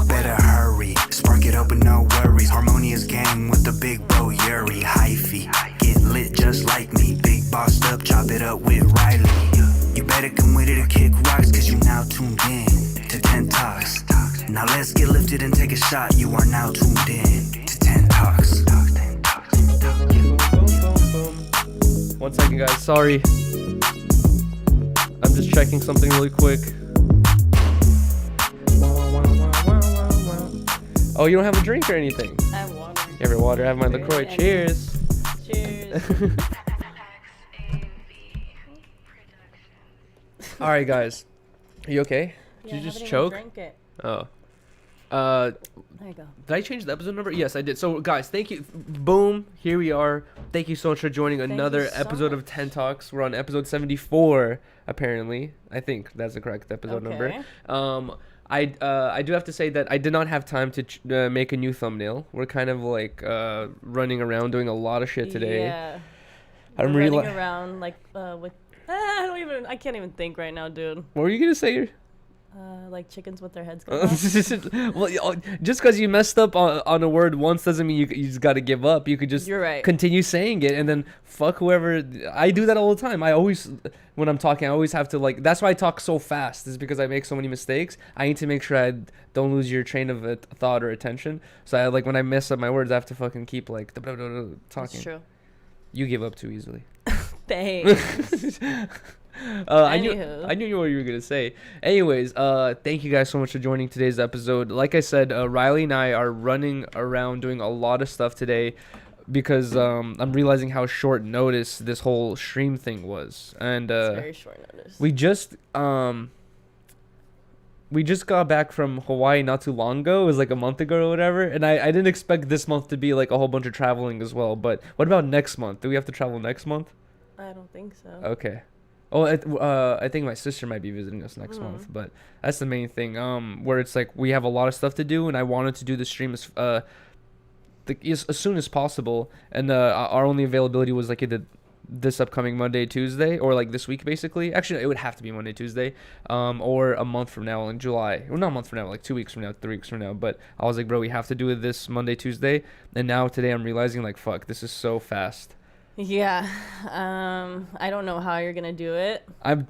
Better hurry, spark it up with no worries. Harmonious gang with the big bro Yuri. Hyphy, get lit just like me. Big bossed up, chop it up with Riley. You better come with it to kick rocks, cause you now tuned in to 10 Talks. Now let's get lifted and take a shot. You are now tuned in to 10 Talks. 1 second, guys. Sorry. I'm just checking something really quick. Oh, you don't have a drink or anything? I have water. You have your water. I have my LaCroix. Cheers. Cheers. All right, guys. Are you okay? Did Yeah, you just I haven't even choke? drank it. Oh. There you go. Did I change the episode number? Yes, I did. So, guys, thank you. Boom. Here we are. Thank you so much for joining another you so episode of much. 10 Talks. We're on episode 74, apparently. I think that's the correct episode number. I do have to say that I did not have time to make a new thumbnail. We're kind of like running around doing a lot of shit today. Yeah. I'm We're really running around like with. I can't even think right now, dude. What were you gonna say? Like chickens with their heads cut off. Well, just because you messed up on a word once doesn't mean you just got to give up. You could just You're right. continue saying it and then fuck whoever. I do that all the time. I always, when I'm talking, I always have to like. That's why I talk so fast. Is because I make so many mistakes. I need to make sure I don't lose your train of thought or attention. So I like when I mess up my words, I have to fucking keep like talking. That's true. You give up too easily. Thanks. I knew what you were gonna say. Anyways, thank you guys so much for joining today's episode. Like I said, Riley and I are running around doing a lot of stuff today because I'm realizing how short notice this whole stream thing was, and It's very short notice. we just got back from Hawaii not too long ago. It was like a month ago or whatever, and I didn't expect this month to be like a whole bunch of traveling as well. But what about next month? Do we have to travel next month? I don't think so. Okay. Oh, I think my sister might be visiting us next month, but that's the main thing. Where it's like we have a lot of stuff to do, and I wanted to do the stream as soon as possible, and our only availability was like either this upcoming Monday, Tuesday, or like this week basically. Actually, it would have to be Monday, Tuesday, or a month from now in July. Well, not a month from now, like 2 weeks from now, 3 weeks from now. But I was like, bro, we have to do it this Monday, Tuesday, and now today I'm realizing like, fuck, this is so fast. Yeah. I don't know how you're gonna do it. I'm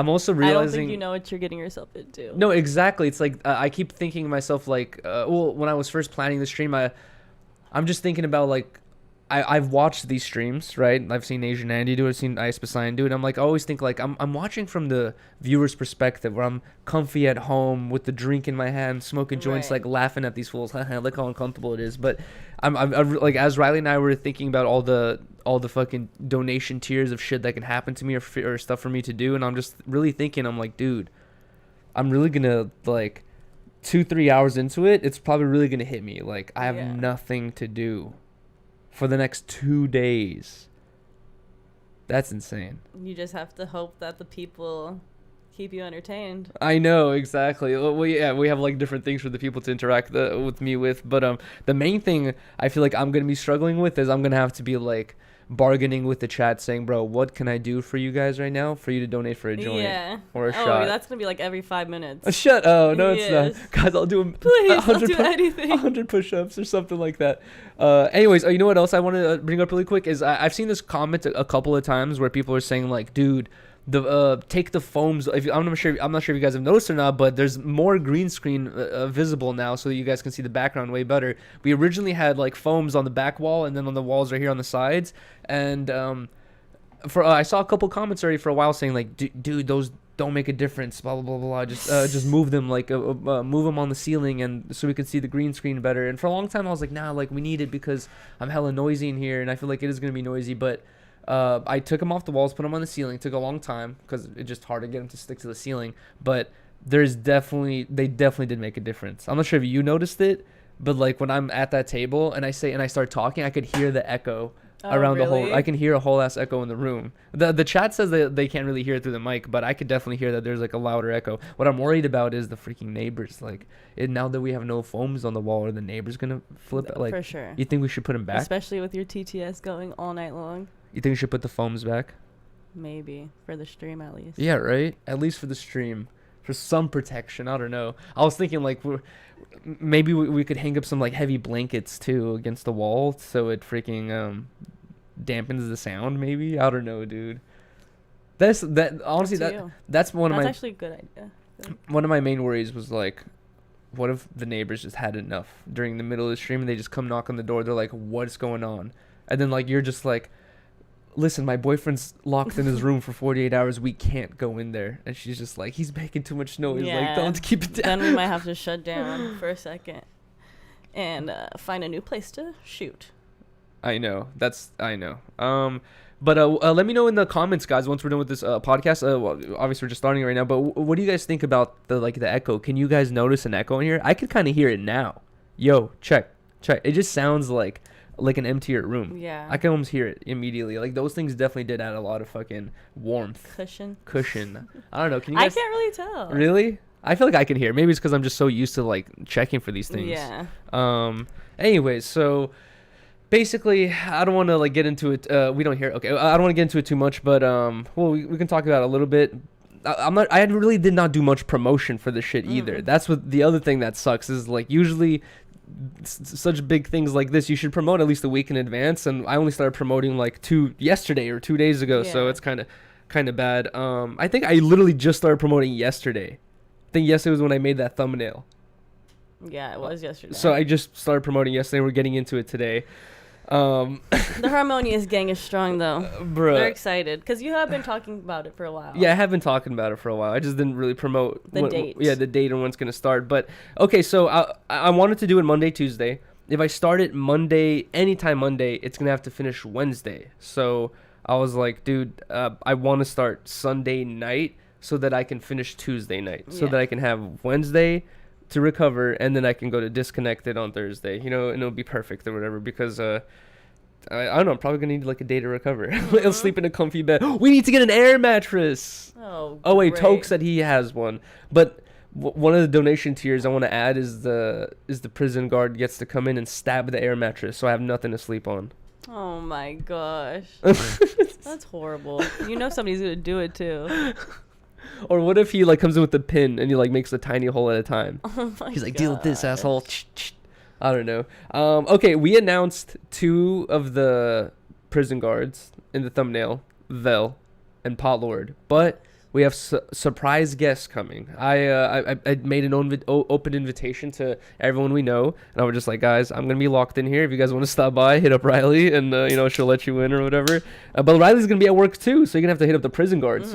also realizing. I don't think you know what you're getting yourself into. No, exactly. It's like I keep thinking to myself like, when I was first planning the stream, I'm just thinking about like, I've watched these streams, right? I've seen Asian Andy do it, I've seen Ice Poseidon do it. I'm like, I always think like I'm watching from the viewer's perspective, where I'm comfy at home with the drink in my hand, smoking joints, Right. like laughing at these fools. Look how uncomfortable it is. But I'm like, as Riley and I were thinking about all the fucking donation tiers of shit that can happen to me or stuff for me to do, and I'm just really thinking, I'm like, dude, I'm really gonna like 2-3 hours into it, it's probably really gonna hit me. Like I have nothing to do for the next 2 days. That's insane. You just have to hope that the people keep you entertained. I know, exactly. Well, we have like different things for the people to interact with me with, but the main thing I feel like I'm gonna be struggling with is I'm gonna have to be like bargaining with the chat, saying, bro, what can I do for you guys right now for you to donate for a joint or a shot? Oh, that's gonna be like every 5 minutes. Shut up. No, Yes. it's not. Guys, I'll do Please, I'll do anything. 100 push-ups or something like that. Anyways, you know what else I want to bring up really quick is I've seen this comment a couple of times where people are saying like, dude, take the foams. I'm not sure if you guys have noticed or not, but there's more green screen visible now, so that you guys can see the background way better. We originally had like foams on the back wall, and then on the walls right here on the sides. And I saw a couple comments already for a while saying like, dude, those don't make a difference. Blah blah blah blah. Just move them, like move them on the ceiling, and so we could see the green screen better. And for a long time I was like, nah, like we need it because I'm hella noisy in here, and I feel like it is gonna be noisy, but. I took them off the walls, put them on the ceiling. It took a long time because it's just hard to get them to stick to the ceiling. But they definitely did make a difference. I'm not sure if you noticed it, but like when I'm at that table and I start talking, I could hear the echo around the whole. I can hear a whole ass echo in the room. The chat says that they can't really hear it through the mic, but I could definitely hear that there's like a louder echo. What I'm worried about is the freaking neighbors. Like now that we have no foams on the wall, are the neighbors gonna flip it? Like, for sure. You think we should put them back? Especially with your TTS going all night long. You think we should put the foams back? Maybe for the stream at least. Yeah, right. At least for the stream. for some protection. I don't know. I was thinking like maybe we could hang up some like heavy blankets too against the wall so it freaking dampens the sound. Maybe I don't know, dude. That honestly that's one of my. That's actually a good idea. One of my main worries was like, what if the neighbors just had enough during the middle of the stream and they just come knock on the door? They're like, what's going on? And then like you're just like, listen, my boyfriend's locked in his room for 48 hours. We can't go in there. And she's just like, he's making too much noise. Like, don't keep it down. Then we might have to shut down for a second and find a new place to shoot. I know. I know. But let me know in the comments, guys, once we're done with this podcast. Well, obviously, we're just starting right now. But what do you guys think about the echo? Can you guys notice an echo in here? I can kind of hear it now. Yo, check. It just sounds like an emptier room. Yeah. I can almost hear it immediately. Like, those things definitely did add a lot of fucking warmth. Cushion. I don't know. Can you guys? I can't really tell. Really? I feel like I can hear. Maybe it's because I'm just so used to like checking for these things. Yeah. Anyways, so basically, I don't want to like get into it. We don't hear. Okay, I don't want to get into it too much, but well, we can talk about it a little bit. I really did not do much promotion for this shit either. That's what the other thing that sucks is like usually such big things like this you should promote at least a week in advance, and I only started promoting like 2 days ago, so it's kind of bad. I think I literally just started promoting yesterday. I think yesterday was when I made that thumbnail. Yeah, it was yesterday. So I just started promoting yesterday. We're getting into it today. The Harmonious gang is strong though. Bruh. They're excited because you have been talking about it for a while. Yeah, I have been talking about it for a while. I just didn't really promote the date. Yeah, the date and when it's gonna start. But okay, so I wanted to do it Monday, Tuesday. If I start it Monday, anytime Monday, it's gonna have to finish Wednesday. So I was like, dude, I want to start Sunday night so that I can finish Tuesday night, so that I can have Wednesday to recover, and then I can go to Disconnected on Thursday, and it'll be perfect or whatever, because I don't know, I'm probably gonna need like a day to recover. I'll sleep in a comfy bed. We need to get an air mattress. Oh wait, Toke said he has one, but one of the donation tiers I want to add is the prison guard gets to come in and stab the air mattress, so I have nothing to sleep on. Oh my gosh. That's horrible. Somebody's gonna do it too. Or what if he like comes in with the pin and he like makes a tiny hole at a time? Oh my He's like, deal with this, asshole. I don't know. Okay, we announced 2 of the prison guards in the thumbnail, Vel and Potlord, but we have surprise guests coming. I made an open invitation to everyone we know, and I was just like, guys, I'm gonna be locked in here. If you guys want to stop by, hit up Riley, and she'll let you in or whatever. But Riley's gonna be at work too, so you're gonna have to hit up the prison guards.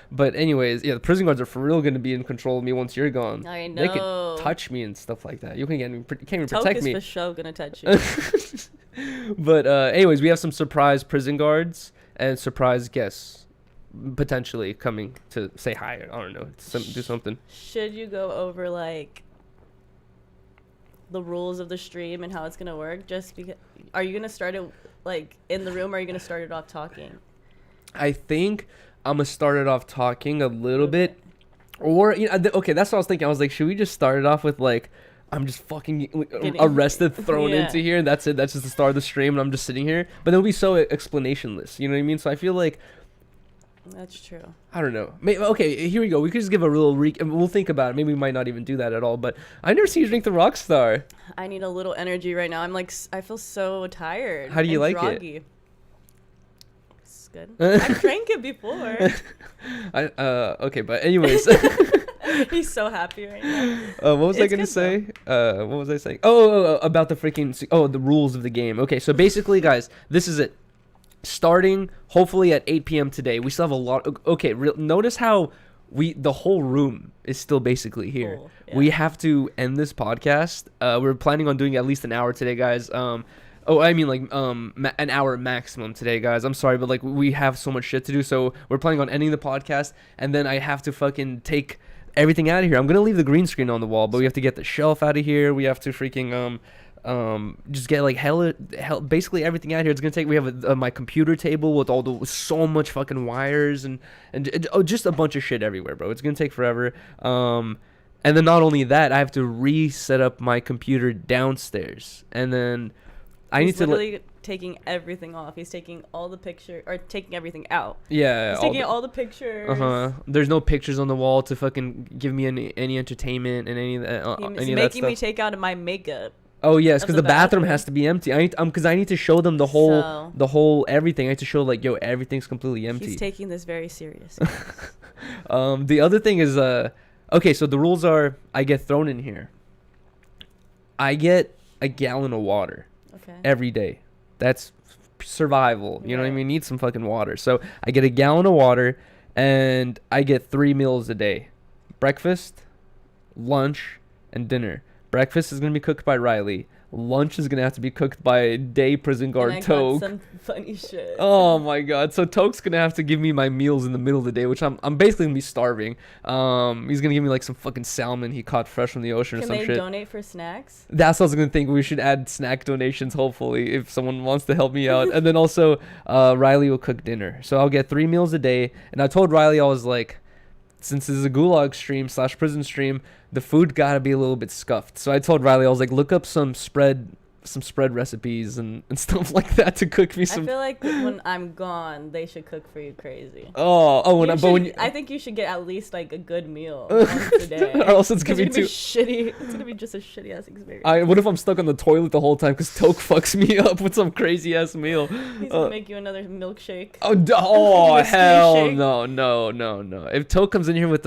But anyways, yeah, the prison guards are for real gonna be in control of me once you're gone. I know. They can touch me and stuff like that. You can't even protect me. Toke is for sure gonna touch you. But anyways, we have some surprise prison guards and surprise guests potentially coming to say hi. I don't know, do something. Should you go over like the rules of the stream and how it's gonna work? Just because, are you gonna start it like in the room, or are you gonna start it off talking? I think I'm gonna start it off talking a little bit, or okay, that's what I was thinking. I was like, should we just start it off with like, I'm just fucking arrested, thrown into here, and that's it. That's just the start of the stream, and I'm just sitting here. But it'll be so explanationless. You know what I mean? So I feel like that's true. I don't know. Maybe, okay, here we go. We could just give a real we'll think about it. Maybe we might not even do that at all. But I never seen you drink the Rockstar. I need a little energy right now. I feel so tired. How do you like groggy. it? It's good. I've drank it before. Okay, but anyways. He's so happy right now. What was I gonna say? What was I saying? Oh, about the freaking the rules of the game. Okay, so basically, guys, this is it. Starting hopefully at 8 p.m. today. We still have a lot. Okay, notice how the whole room is still basically here. Cool. Yeah. We have to end this podcast. We're planning on doing at least an hour today, guys. An hour maximum today, guys. I'm sorry, but like we have so much shit to do, so we're planning on ending the podcast, and then I have to fucking take everything out of here. I'm gonna leave the green screen on the wall, but we have to get the shelf out of here. We have to freaking just get like hell basically everything out here. It's gonna take. We have my computer table with so much fucking wires and just a bunch of shit everywhere, bro. It's gonna take forever. And then not only that, I have to reset up my computer downstairs, and then I need to taking everything off. He's taking all the picture or taking everything out. Yeah, He's taking all the pictures. There's no pictures on the wall to fucking give me any entertainment and any of that. He's Any of that making me stuff. take out my makeup. Oh yes, because of the the bathroom bathroom. has to be empty. Because I need to show them the whole So- everything. I need to show like, yo, everything's completely empty. He's taking this very serious. The other thing is, okay, so the rules are, I get thrown in here. I get a gallon of water Okay. every day. That's survival. You know what I Right. mean? Need some fucking water. So I get a gallon of water, and I get 3 meals a day: breakfast, lunch, and dinner. Breakfast is gonna be cooked by Riley. Lunch is gonna have to be cooked by day prison guard And I got Toke. some funny shit. Oh my god! So Toke's gonna have to give me my meals in the middle of the day, which I'm basically gonna be starving. He's gonna give me like some fucking salmon he caught fresh from the ocean or Can some they shit. donate for snacks? That's what I was gonna think. We should add snack donations, hopefully, if someone wants to help me out. And then also, Riley will cook dinner, so I'll get 3 meals a day. And I told Riley, I was like, since this is a gulag stream / prison stream, the food gotta be a little bit scuffed. So I told Riley, I was like, look up some spread recipes and stuff like that to cook me I some. feel like when I'm gone, they should cook for you crazy. I think you should get at least like a good meal once a day. Or else it's gonna be It's too. shitty. It's gonna be just a shitty ass experience. What if I'm stuck on the toilet the whole time because Toke fucks me up with some crazy ass meal? He's gonna make you another milkshake. Oh Whiskey hell shake. no! If Toke comes in here with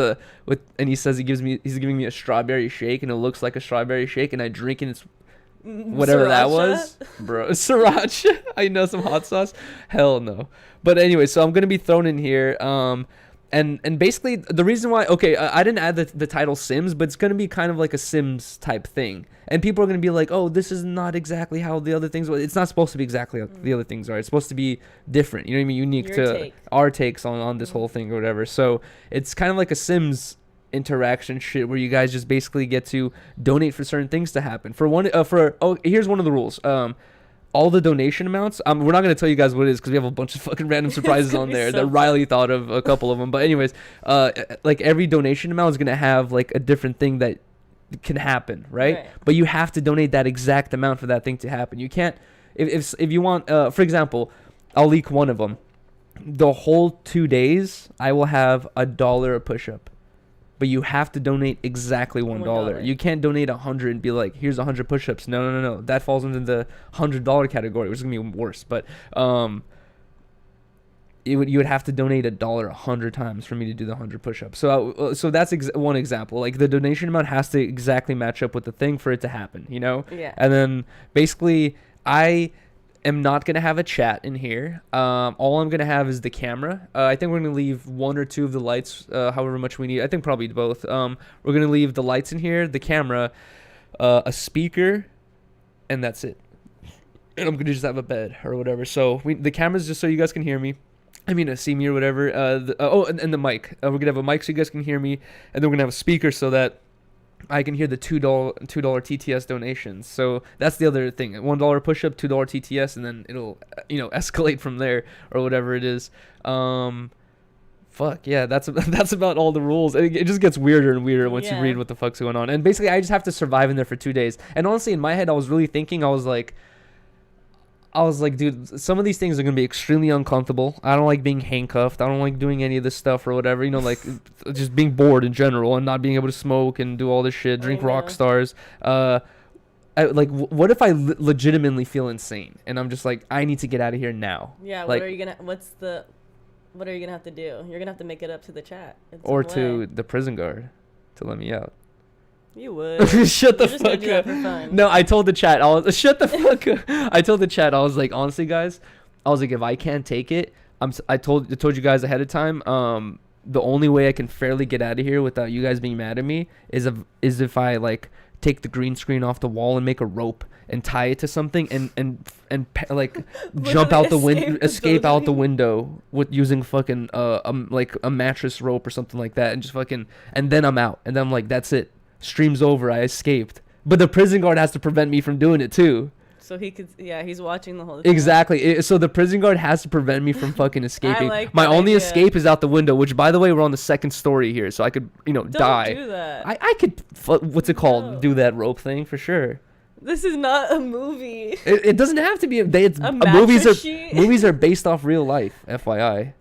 and he says he's giving me a strawberry shake and it looks like a strawberry shake and I drink and it's whatever that was, bro, sriracha. I know some hot sauce. Hell no. But anyway, so I'm gonna be thrown in here. And basically the reason why, okay, I didn't add the title Sims, but it's gonna be kind of like a Sims type thing. And people are gonna be like, oh, this is not exactly how the other things. It's not supposed to be exactly how the other things are. It's supposed to be different. You know what I mean? Unique Your to take. our takes on this whole thing or whatever. So it's kind of like a Sims interaction shit where you guys just basically get to donate for certain things to happen. Here's one of the rules. All the donation amounts, we're not going to tell you guys what it is because we have a bunch of fucking random surprises gonna on be there so that Riley thought of a couple of them. But anyways, like every donation amount is going to have like a different thing that can happen, right? But you have to donate that exact amount for that thing to happen. You can't, if you want, for example, I'll leak one of them. The whole 2 days, I will have $1 a push-up. But you have to donate exactly $1. $1. You can't donate 100 and be like, here's 100 push-ups. No. That falls into the $100 category, which is gonna be worse. But you would have to donate $1 100 times for me to do the 100 push-ups. So that's one example. Like the donation amount has to exactly match up with the thing for it to happen. You know? Yeah. And then basically, I am not going to have a chat in here. All I'm going to have is the camera. I think we're going to leave 1 or 2 of the lights, however much we need. I think probably both. We're going to leave the lights in here, the camera, a speaker, and that's it. And I'm going to just have a bed or whatever. So the camera's just so you guys can hear me. I mean, see me or whatever. And the mic. We're going to have a mic so you guys can hear me. And then we're going to have a speaker so that I can hear the $2 TTS donations. So that's the other thing. $1 push-up, $2 TTS, and then it'll escalate from there or whatever it is. Fuck yeah, that's about all the rules. It just gets weirder and weirder once you read what the fuck's going on. And basically, I just have to survive in there for 2 days. And honestly, in my head, I was really thinking, I was like, dude, some of these things are going to be extremely uncomfortable. I don't like being handcuffed. I don't like doing any of this stuff or whatever. Like just being bored in general and not being able to smoke and do all this shit, drink rock stars. What if I legitimately feel insane and I'm just like, I need to get out of here now? Yeah, like, what are you gonna have to do? You're gonna have to make it up to the chat. Or to the prison guard to let me out. You would. Shut the You're just gonna fuck do that up. for fun. No, I told the chat. Shut the fuck up. I told the chat. I was like, honestly, guys, if I can't take it, I told you guys ahead of time. The only way I can fairly get out of here without you guys being mad at me is if I like take the green screen off the wall and make a rope and tie it to something and jump out the window, escape out the window with using fucking like a mattress rope or something like that, and just fucking, and then I'm out, and then I'm like, that's it. Stream's over. I escaped. But the prison guard has to prevent me from doing it too. So he could, he's watching the whole time. Exactly. So the prison guard has to prevent me from fucking escaping. like My that only idea. escape is out the window, which, by the way, we're on the 2nd story here, so I could, Don't die. do that. I could, what's it called? No. Do that rope thing for sure. This is not a movie. It doesn't have to be. Movies are based off real life. FYI.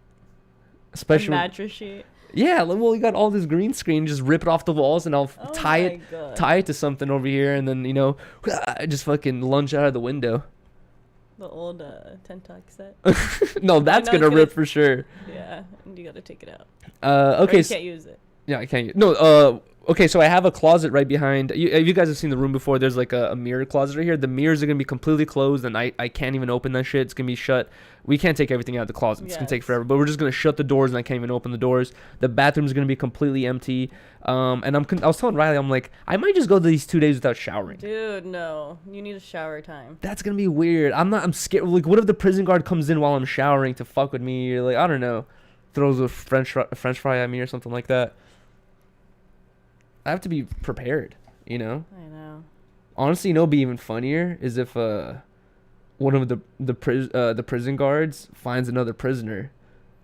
Especially. A mattress sheet. Yeah, well, you got all this green screen. Just rip it off the walls, and I'll tie God. it to something over here, and then just fucking lunge out of the window. The old Tentuck set. No, that's gonna rip for sure. Yeah, and you gotta take it out. Okay. Or you can't use it. Yeah, I can't. No. Okay, so I have a closet right behind. You guys have seen the room before. There's like a mirror closet right here. The mirrors are gonna be completely closed, and I can't even open that shit. It's gonna be shut. We can't take everything out of the closet. It's gonna take forever. But we're just gonna shut the doors, and I can't even open the doors. The bathroom's gonna be completely empty. And I was telling Riley, I'm like, I might just go these 2 days without showering. Dude, no, you need a shower time. That's gonna be weird. I'm scared. Like, what if the prison guard comes in while I'm showering to fuck with me? Or like, I don't know, throws a French fry at me or something like that. I have to be prepared, I know. Honestly, it'd be even funnier is if one of the prison guards finds another prisoner,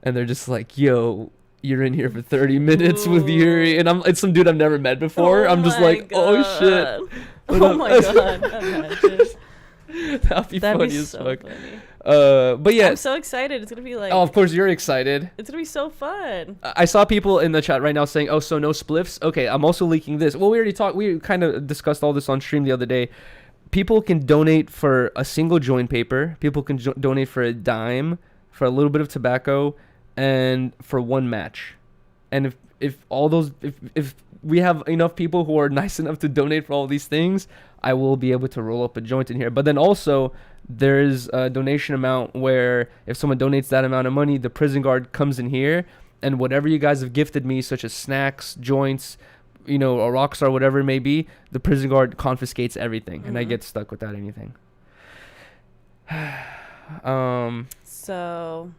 and they're just like, "Yo, you're in here for 30 minutes with Yuri," and it's some dude I've never met before. I'm just like, "Oh shit!" Oh my god, imagine. That'd be funny as fuck. Funny. But yeah, I'm so excited. It's gonna be like. Oh, of course you're excited. It's gonna be so fun. I saw people in the chat right now saying, "Oh, so no spliffs." Okay, I'm also leaking this. Well, we kind of discussed all this on stream the other day. People can donate for a single joint paper. People can donate for a dime, for a little bit of tobacco, and for one match. And if we have enough people who are nice enough to donate for all these things, I will be able to roll up a joint in here. But then also, there's a donation amount where if someone donates that amount of money, the prison guard comes in here, and whatever you guys have gifted me, such as snacks, joints, a Rockstar, whatever it may be, the prison guard confiscates everything, and I get stuck without anything. So,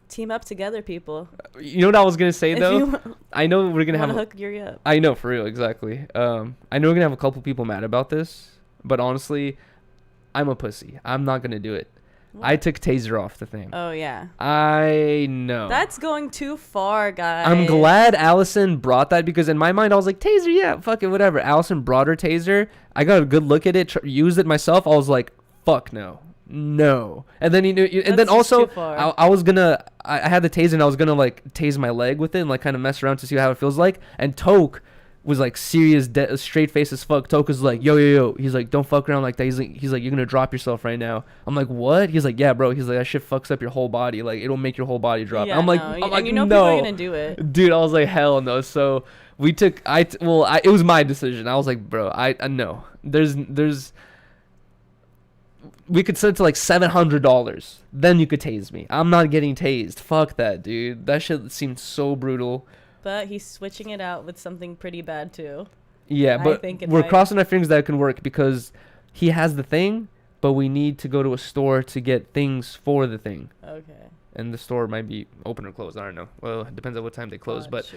team up together, people. You know what I was gonna say though? I know we're gonna hook Yuri up. I know, for real, exactly. I know we're gonna have a couple people mad about this, but honestly, I'm a pussy. I'm not gonna do it. What? I took taser off the thing. Oh yeah. I know. That's going too far, guys. I'm glad Allison brought that, because in my mind I was like, taser, yeah, fuck it, whatever. Allison brought her taser. I got a good look at it, used it myself. I was like, fuck no. And then and then also I was gonna I had the taser, and I was gonna like tase my leg with it and like kind of mess around to see how it feels like. And Toke was like serious, straight face as fuck. Toke was like, yo. He's like, don't fuck around like that. He's like, you're gonna drop yourself right now. I'm like, what? He's like, yeah, bro. He's like, that shit fucks up your whole body. Like, it'll make your whole body drop. Yeah, I'm like, no. I'm like, people no. are gonna do it. Dude, I was like, hell no. So we took, it was my decision. I was like, bro, I no. We could set it to like $700. Then you could tase me. I'm not getting tased. Fuck that, dude. That shit seemed so brutal. But he's switching it out with something pretty bad too. Yeah, but we're crossing our fingers that it can work, because he has the thing, but we need to go to a store to get things for the thing. Okay. And the store might be open or closed. I don't know. Well, it depends on what time they close. But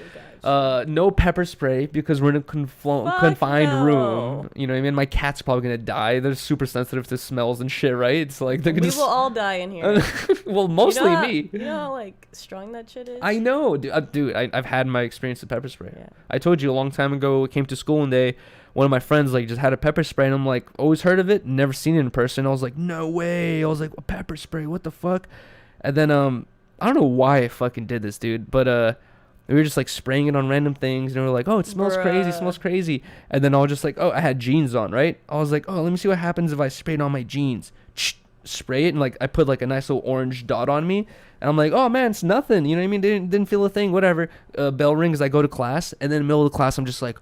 no pepper spray, because we're in a confined room. You know what I mean? My cat's probably going to die. They're super sensitive to smells and shit, right? It's like they're going to... We will all die in here. Well, mostly me. You know how like strong that shit is? I know. Dude, I've had my experience with pepper spray. Yeah. I told you a long time ago, I came to school one day, one of my friends like just had a pepper spray, and I'm like, always heard of it, never seen it in person. I was like, no way. I was like, pepper spray, what the fuck? And then I don't know why I fucking did this, dude, but we were just like spraying it on random things, and we were like, oh, it smells crazy. And then I was just like, oh, I had jeans on, right? I was like, oh, let me see what happens if I spray it on my jeans. Spray it, and like I put like a nice little orange dot on me, and I'm like, oh man, it's nothing, you know what I mean? Didn't feel a thing, whatever. Bell rings, I go to class, and then in the middle of the class I'm just like,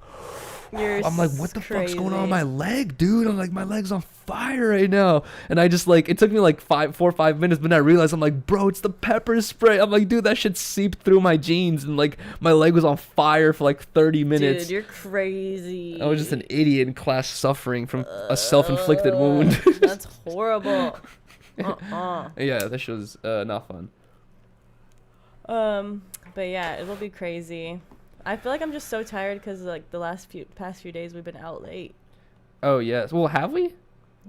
I'm like, what the fuck's going on with my leg, dude? I'm like, my leg's on fire right now. And I just like, it took me like 4 or 5 minutes, but then I realized, I'm like, bro, it's the pepper spray. I'm like, dude, that shit seeped through my jeans, and like my leg was on fire for like 30 minutes. Dude, you're crazy. I was just an idiot in class suffering from a self-inflicted wound. That's horrible. Yeah, that shit was not fun. But yeah, it'll be crazy. I feel like I'm just so tired because like the past few days we've been out late. Oh yes. Well, have we?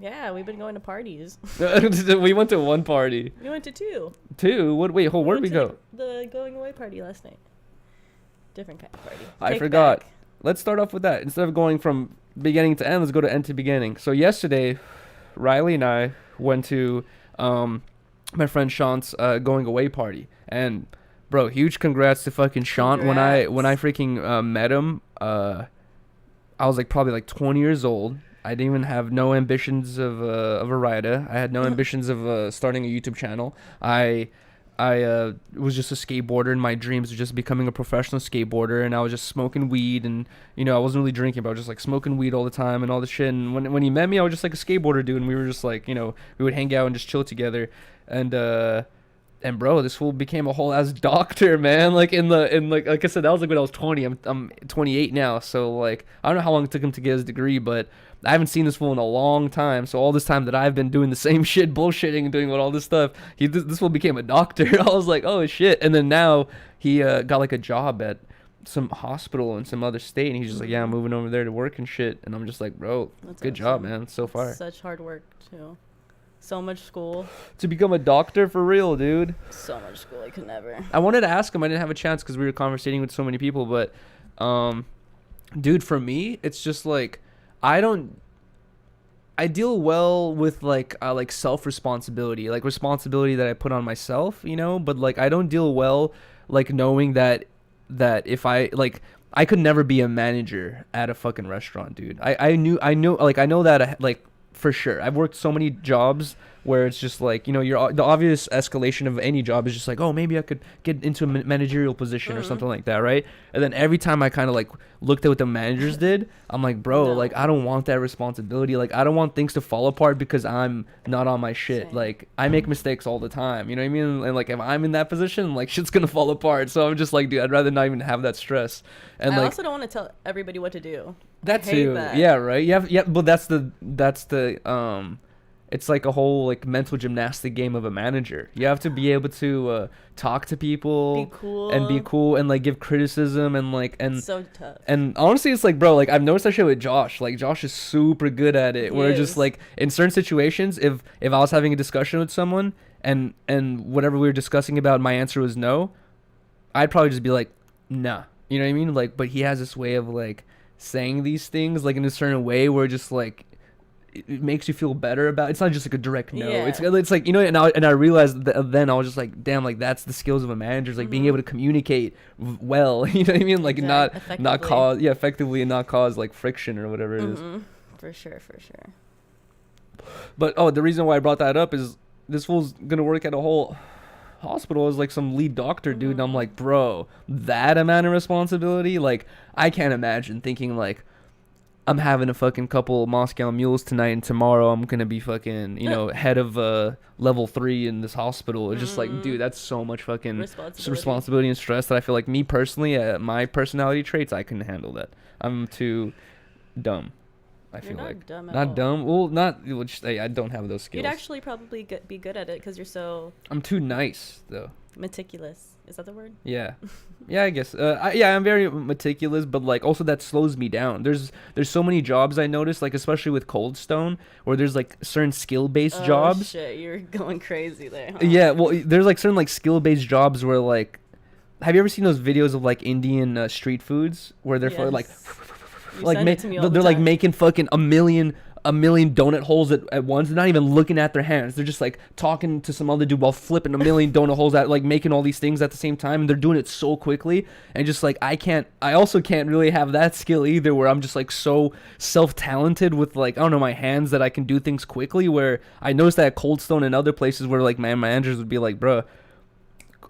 Yeah, we've been going to parties. We went to one party. We went to two. Two? What? Wait, where'd we go? The going away party last night. Different kind of party. I forgot. Let's start off with that. Instead of going from beginning to end, let's go to end to beginning. So yesterday, Riley and I went to my friend Sean's going away party, and bro, huge congrats to fucking Sean. When I freaking met him, I was like probably like 20 years old. I didn't even have no ambitions of a writer. I had no ambitions of starting a YouTube channel. I was just a skateboarder, and my dreams were just becoming a professional skateboarder. And I was just smoking weed, and I wasn't really drinking, but I was just like smoking weed all the time and all this shit. And when he met me, I was just like a skateboarder dude, and we were just like, we would hang out and just chill together. And bro, this fool became a whole ass doctor, man. Like like I said, that was like when I was 20. I'm 28 now, so like I don't know how long it took him to get his degree, but I haven't seen this fool in a long time. So all this time that I've been doing the same shit, bullshitting and doing all this stuff, this fool became a doctor. I was like, oh shit. And then now he got like a job at some hospital in some other state, and he's just like, yeah, I'm moving over there to work and shit. And I'm just like, bro, that's good job, man, so far. Such hard work too. So much school. To become a doctor for real, dude. So much school, I could never. I wanted to ask him. I didn't have a chance because we were conversating with so many people. But, dude, for me, it's just like, I deal well with like self-responsibility, like responsibility that I put on myself, but like I don't deal well like knowing that if I could never be a manager at a fucking restaurant, dude. I know that like for sure. I've worked so many jobs where it's just like, the obvious escalation of any job is just like, oh, maybe I could get into a managerial position or something like that, right? And then every time I kind of like looked at what the managers did, I'm like, bro, like I don't want that responsibility. Like I don't want things to fall apart because I'm not on my shit. Same. Like I make mistakes all the time, you know what I mean? And like if I'm in that position, like shit's gonna fall apart. So I'm just like, dude, I'd rather not even have that stress. And I also don't want to tell everybody what to do. That too. That. Yeah, right. Yeah, but that's the it's like a whole like mental gymnastic game of a manager. You have to be able to talk to people, be cool and like give criticism and so tough. And honestly, it's like, bro, like I've noticed that shit with Josh. Like Josh is super good at it. Where just like in certain situations, if I was having a discussion with someone and whatever we were discussing about, my answer was no, I'd probably just be like, nah. You know what I mean? Like, but he has this way of like saying these things like in a certain way where just like it makes you feel better about it. It's not just like a direct no. Yeah. It's like, and I realized that then I was just like, damn, like that's the skills of a manager, is like being able to communicate well. You know what I mean? Like not cause effectively and not cause like friction or whatever it is. For sure. But the reason why I brought that up is this fool's gonna work at a whole hospital as like some lead doctor, dude. And I'm like, bro, that amount of responsibility, like I can't imagine thinking like, I'm having a fucking couple Moscow mules tonight, and tomorrow I'm gonna be fucking, head of level 3 in this hospital. It's just like, dude, that's so much fucking responsibility and stress that I feel like me personally, my personality traits, I couldn't handle that. I'm too dumb. I feel like not dumb. Well, I don't have those skills. You'd actually probably be good at it because you're so. I'm too nice though. Meticulous. Is that the word? Yeah. I guess. I'm very meticulous, but like also that slows me down. There's so many jobs I noticed, like especially with Cold Stone, where there's like certain skill-based jobs. Oh shit, you're going crazy there. Huh? Yeah, well, there's like certain like skill-based jobs where like, have you ever seen those videos of like Indian street foods where they're like they're like making fucking a million donut holes at once. They're not even looking at their hands. They're just like talking to some other dude while flipping a million donut holes at, like making all these things at the same time. And they're doing it so quickly. And just like, I also can't really have that skill either, where I'm just like so self-talented with like, I don't know, my hands, that I can do things quickly, where I noticed that at Cold Stone and other places where like my managers would be like, bruh,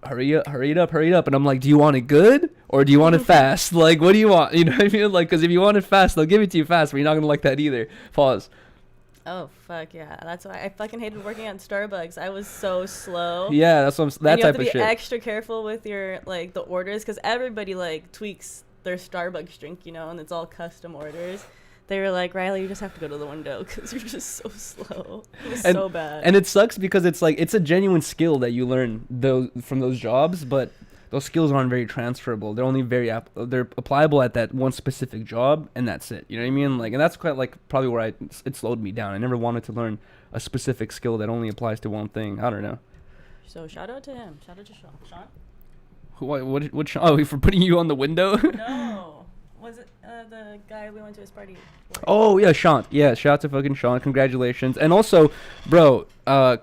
hurry up. And I'm like, do you want it good or do you want it fast? Like, what do you want? You know what I mean? Like, because if you want it fast, they'll give it to you fast, but you're not gonna like that either. Pause. Oh fuck yeah, that's why I fucking hated working at Starbucks. I was so slow. Yeah, that's what that type of shit. You have to be extra careful with your like the orders, because everybody like tweaks their Starbucks drink, and it's all custom orders. They were like, Riley, you just have to go to the window because you're just so slow. It was so bad. And it sucks because it's like, it's a genuine skill that you learn from those jobs, but those skills aren't very transferable. They're only they're applicable at that one specific job, and that's it. You know what I mean? Like, and that's quite like probably where it slowed me down. I never wanted to learn a specific skill that only applies to one thing. I don't know. So shout out to him. Shout out to Sean. What Sean? Oh, for putting you on the window? No. Was it the guy we went to his party for? Oh yeah, Sean. Yeah, shout out to fucking Sean. Congratulations. And also, bro,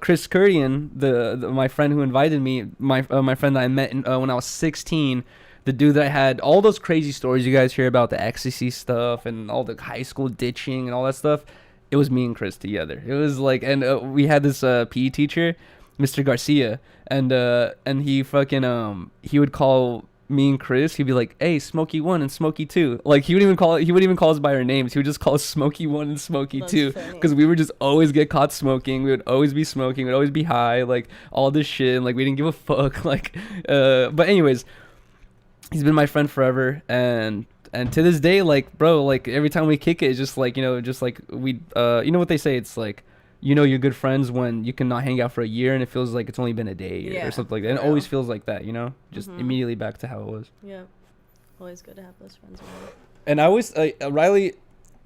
Chris Curdian, the my friend who invited me, my friend that I met when I was 16, the dude that had all those crazy stories you guys hear about, the ecstasy stuff and all the high school ditching and all that stuff. It was me and Chris together. It was like, and we had this PE teacher, Mr. Garcia, and he fucking he would call me and Chris, he'd be like, "Hey, Smokey 1 and Smokey 2." Like he wouldn't even call us by our names. He would just call us Smokey 1 and Smokey 2 because we would just always get caught smoking. We would always be smoking. We'd always be high, like all this shit. And, like we didn't give a fuck. Like, but anyways, he's been my friend forever, and to this day, like, bro, like every time we kick it, it's just like, just like we, you know what they say? It's like, you're good friends when you cannot hang out for a year and it feels like it's only been a day or something like that. And it always feels like that, just immediately back to how it was. Yeah. Always good to have those friends around. And I always, Riley,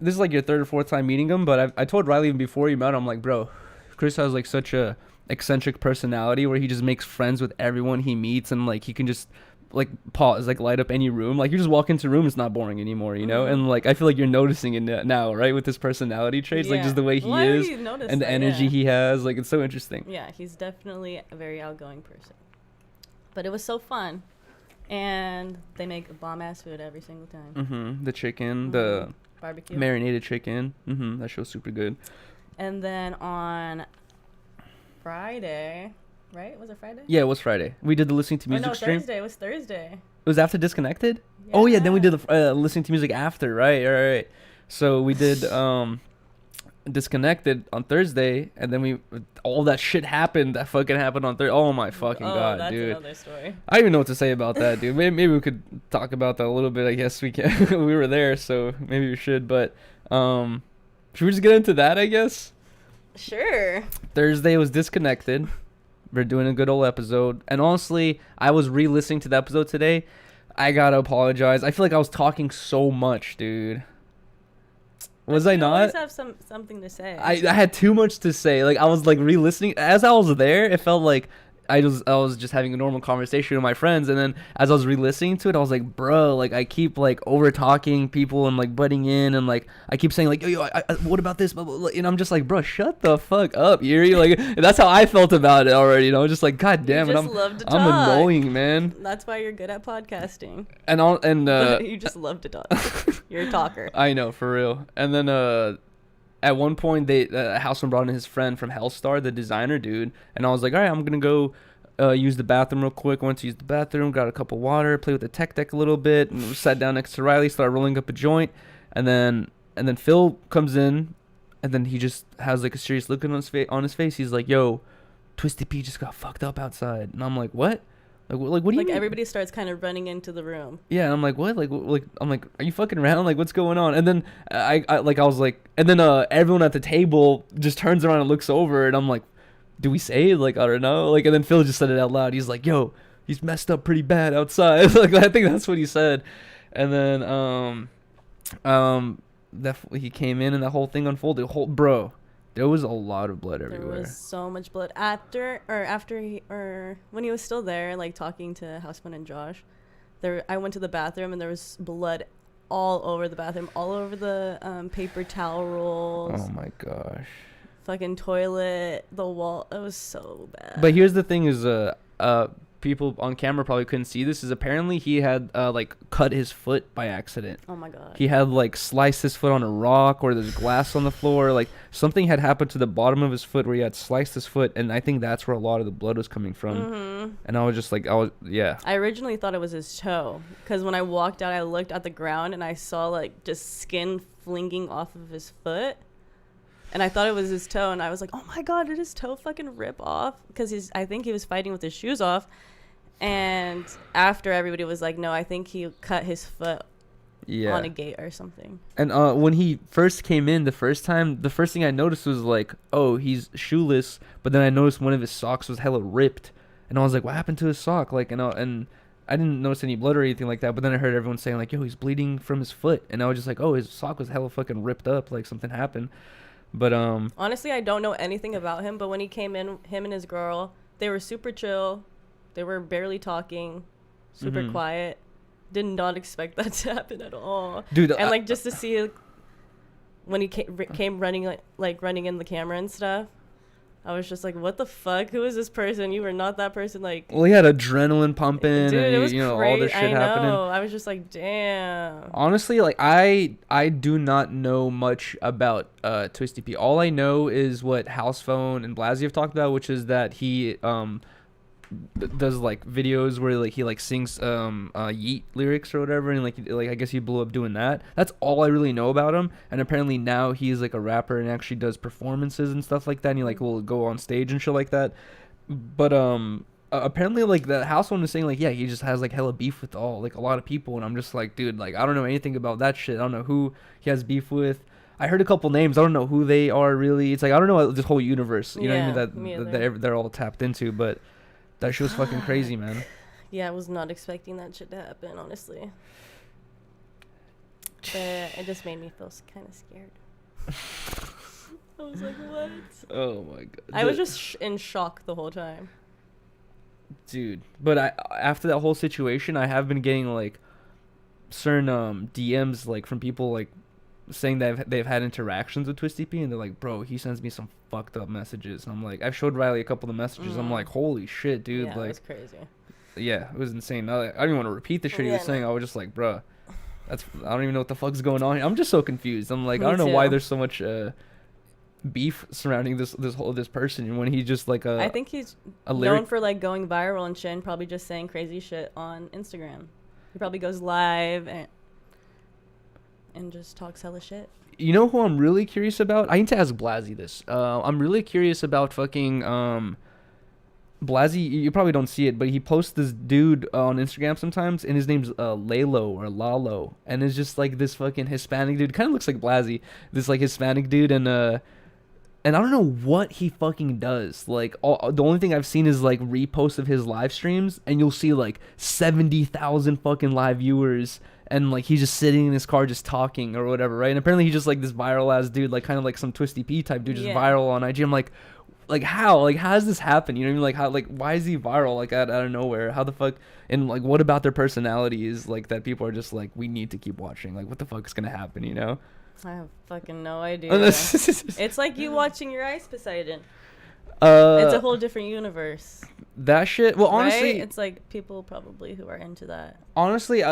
this is like your third or fourth time meeting him, but I told Riley even before you met him, I'm like, bro, Chris has like such a eccentric personality where he just makes friends with everyone he meets, and like he can just like pause, like light up any room. Like you just walk into a room, it's not boring anymore, and like I feel like you're noticing it now, right, with his personality traits, like just the way he is and the energy he has. Like it's so interesting. Yeah, he's definitely a very outgoing person. But it was so fun, and they make bomb ass food every single time. The chicken, the barbecue, marinated chicken. That show's super good. And then on Friday, right? Was it Friday? Yeah, it was Friday. We did the listening to music stream. Thursday. It was Thursday. It was after Disconnected? Yeah. Oh, yeah. Then we did the listening to music after. Right. So we did Disconnected on Thursday, and then all that shit happened that fucking happened on Thursday. Oh, my fucking God, that's dude. Another story. I don't even know what to say about that, dude. Maybe we could talk about that a little bit. I guess we can. We were there, so maybe we should. But should we just get into that, I guess? Sure. Thursday was Disconnected. We're doing a good old episode. And honestly, I was re-listening to the episode today. I gotta apologize. I feel like I was talking so much, dude. Was I not? You always have something to say. I had too much to say. Like, I was like re-listening. As I was there, it felt like I was just having a normal conversation with my friends, and then as I was re-listening to it, I was like, bro, like I keep like over talking people and like butting in, and like I keep saying like, yo, what about this? And I'm just like, bro, shut the fuck up, Yuri. Like that's how I felt about it already. Just like, god damn it, I'm annoying, man. That's why you're good at podcasting. And you just love to talk. You're a talker. I know, for real. And then at one point, Houseman brought in his friend from Hellstar, the designer dude, and I was like, all right, I'm gonna go use the bathroom real quick. Went to use the bathroom, got a cup of water, played with the tech deck a little bit, and sat down next to Riley, started rolling up a joint, and then Phil comes in, and then he just has like a serious look on his face. He's like, yo, Twisted P just got fucked up outside, and I'm like, what? Like what do you mean? Everybody starts kind of running into the room. Yeah, and I'm like, what? Like I'm like, are you fucking around? Like, what's going on? And then I was like, and then everyone at the table just turns around and looks over, and I'm like, do we say it? Like, I don't know. Like, and then Phil just said it out loud. He's like, yo, he's messed up pretty bad outside. Like, I think that's what he said. And then he came in and the whole thing unfolded. Bro. There was a lot of blood everywhere. There was so much blood when he was still there, like talking to Houseman and Josh. I went to the bathroom and there was blood all over the bathroom, all over the paper towel rolls. Oh my gosh. Fucking toilet, the wall. It was so bad. But here's the thing: is people on camera probably couldn't see this. Is apparently he had like cut his foot by accident. Oh my god. He had like sliced his foot on a rock, or there's glass on the floor. Like something had happened to the bottom of his foot where he had sliced his foot, and I think that's where a lot of the blood was coming from. And I was just like, I originally thought it was his toe, because when I walked out, I looked at the ground and I saw like just skin flinging off of his foot. And I thought it was his toe, and I was like, oh my god, did his toe fucking rip off? Because I think he was fighting with his shoes off. And after, everybody was like, no, I think he cut his foot on a gate or something. And when he first came in the first time, the first thing I noticed was like, oh, he's shoeless. But then I noticed one of his socks was hella ripped. And I was like, what happened to his sock? Like, and I didn't notice any blood or anything like that. But then I heard everyone saying like, yo, he's bleeding from his foot. And I was just like, oh, his sock was hella fucking ripped up. Like something happened. But honestly, I don't know anything about him. But when he came in, him and his girl, they were super chill. They were barely talking, super quiet. did not expect that to happen at all. Dude, and like just to see when he came running like running in the camera and stuff, I was just like, what the fuck? Who is this person? You were not that person. Like, well, he had adrenaline pumping, dude, and it was all this shit happening. I was just like, damn. Honestly, like I do not know much about Twisty P. All I know is what House Phone and Blasey have talked about, which is that he does like videos where like he like sings Yeet lyrics or whatever, and like I guess he blew up doing that. That's all I really know about him. And apparently now he's like a rapper and actually does performances and stuff like that, and he like will go on stage and shit like that. But apparently like the House One is saying like, yeah, he just has like hella beef with a lot of people, and I'm just like, dude, like I don't know anything about that shit. I don't know who he has beef with. I heard a couple names. I don't know who they are really. It's like I don't know this whole universe. You know what I mean? That they're all tapped into, but that shit was fucking crazy, man. Yeah, I was not expecting that shit to happen, honestly. But it just made me feel kind of scared. I was like, what? Oh my god. I was just in shock the whole time. Dude, but after that whole situation, I have been getting like certain DMs like from people like saying that they've had interactions with Twisty P, and they're like, bro, he sends me some fucked up messages, and I'm like, I've showed Riley a couple of the messages. I'm like, holy shit, dude. Yeah, like, that's crazy. Yeah, it was insane. I didn't want to repeat the shit he was saying. I was just like, bro, I don't even know what the fuck's going on here. I'm just so confused. I'm like, I don't know why there's so much beef surrounding this person when he just like I think he's known for like going viral and shit, and probably just saying crazy shit on Instagram. He probably goes live and just talks hella shit. You know who I'm really curious about? I need to ask Blasey this. I'm really curious about fucking Blasey. You probably don't see it, but he posts this dude on Instagram sometimes, and his name's Lalo or Lalo, and it's just like this fucking Hispanic dude. Kind of looks like Blasey. This like Hispanic dude, and I don't know what he fucking does. Like, the only thing I've seen is like reposts of his live streams, and you'll see like 70,000 fucking live viewers, and like he's just sitting in his car just talking or whatever, right? And apparently he's just like this viral ass dude, like kind of like some Twisty P type dude, just viral on IG. I'm like how? Like how does this happen? You know what I mean? Like how? Like why is he viral? Like out of nowhere? How the fuck? And like what about their personalities? Like that people are just like, we need to keep watching. Like what the fuck is gonna happen? You know? I have fucking no idea. It's like you watching your Ice Poseidon. It's a whole different universe. That shit. Well, honestly, right? It's like people probably who are into that. Honestly,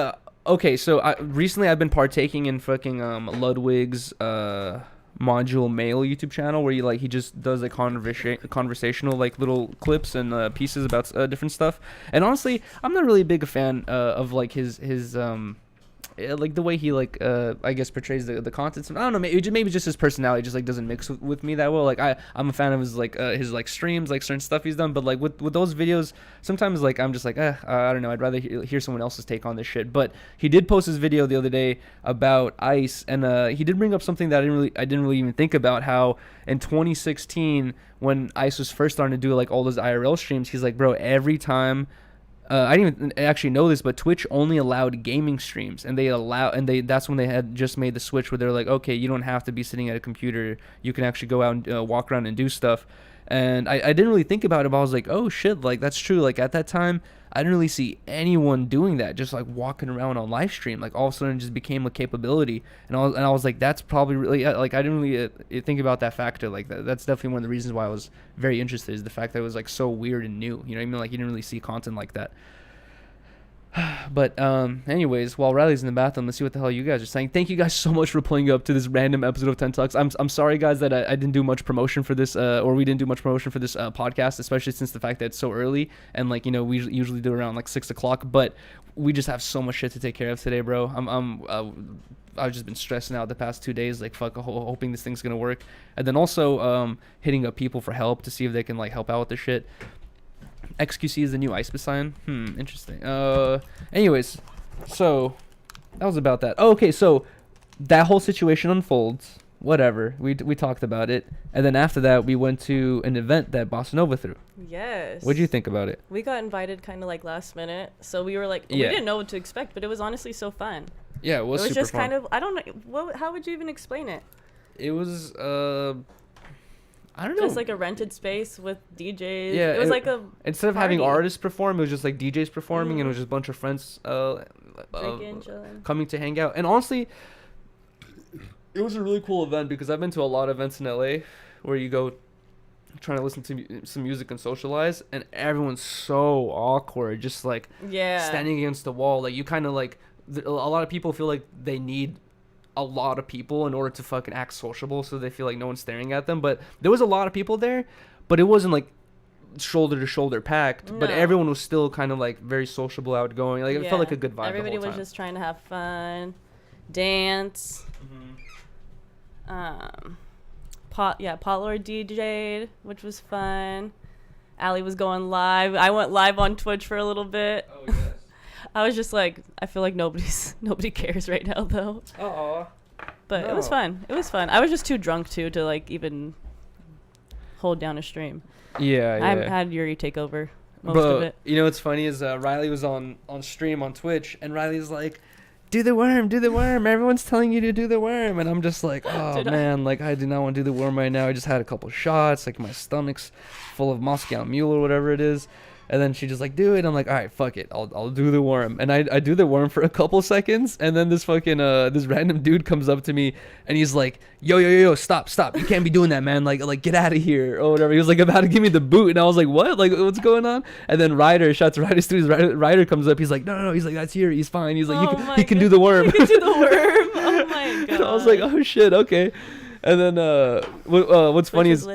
okay. So recently I've been partaking in fucking Ludwig's Module Mail YouTube channel, where he just does like conversational like little clips and pieces about different stuff. And honestly, I'm not really a big fan of like his like the way he like I guess portrays the content. I don't know, maybe just his personality just like doesn't mix with me that well. Like I'm a fan of his like streams, like certain stuff he's done, but like with those videos sometimes like I'm just like I don't know, I'd rather hear someone else's take on this shit. But he did post his video the other day about Ice, and he did bring up something that I didn't really even think about, how in 2016 when Ice was first starting to do like all those IRL streams, he's like, bro, every time I didn't even actually know this, but Twitch only allowed gaming streams, and that's when they had just made the switch where they're like, okay, you don't have to be sitting at a computer, you can actually go out and walk around and do stuff. And I didn't really think about it, but I was like, oh shit, like that's true. Like at that time I didn't really see anyone doing that, just like walking around on live stream. Like all of a sudden it just became a capability, and I was like, that's probably really like I didn't really think about that factor. Like that's definitely one of the reasons why I was very interested, is the fact that it was like so weird and new. You know what I mean? Like you didn't really see content like that. But anyways, while Riley's in the bathroom, let's see what the hell you guys are saying. Thank you guys so much for pulling up to this random episode of 10 Talks. I'm sorry guys that I didn't do much promotion for this, or we didn't do much promotion for this podcast, especially since the fact that it's so early, and like, you know, we usually do around like 6 o'clock, but we just have so much shit to take care of today, bro. I've just been stressing out the past 2 days, like hoping this thing's gonna work, and then also hitting up people for help to see if they can like help out with the shit. XQC is the new Ice Poseidon. Interesting. Anyways, so that was about that. Oh, okay, so that whole situation unfolds. Whatever. We talked about it, and then after that, we went to an event that Bossa Nova threw. Yes. What'd you think about it? We got invited kind of like last minute, so we were like, we didn't know what to expect, but it was honestly so fun. Yeah, it was super just fun. kind of, I don't know, how would you even explain it? It was I don't know. Just like a rented space with DJs. Yeah, it was like a instead of party. having artists perform, it was just like DJs performing, and it was just a bunch of friends Drinking, chilling. coming to hang out. And honestly, it was a really cool event because I've been to a lot of events in LA where you go trying to listen to some music and socialize, and everyone's so awkward, just like standing against the wall. Like you kind of like a lot of people feel like they need a lot of people in order to fucking act sociable, so they feel like no one's staring at them. But there was a lot of people there, but it wasn't like shoulder to shoulder packed. But everyone was still kind of like very sociable, outgoing. Like it felt like a good vibe. Everybody the whole was time. just trying to have fun, dance. Potlord DJ'd, which was fun. Allie was going live. I went live on Twitch for a little bit. Oh yes. I was just like, I feel like nobody cares right now though. But it was fun. It was fun. I was just too drunk to like even hold down a stream. Yeah. I had Yuri take over most of it. You know what's funny is Riley was on stream on Twitch, and Riley's like, do the worm, everyone's telling you to do the worm, and I'm just like, oh man, like I do not want to do the worm right now. I just had a couple shots, like my stomach's full of Moscow Mule or whatever it is. And then she just like, do it. I'm like, all right, fuck it, I'll do the worm. And I do the worm for a couple seconds, and then this fucking this random dude comes up to me, and he's like, yo, stop, you can't be doing that, man, like get out of here or whatever. He was like about to give me the boot, and I was like, what, like what's going on? And then shouts Ryder Studios, Ryder comes up, he's like, no, he's like, that's here, he's fine, he's like, he can do the worm. He can do the worm. Oh my god. And I was like, oh shit, okay. And then what's funny is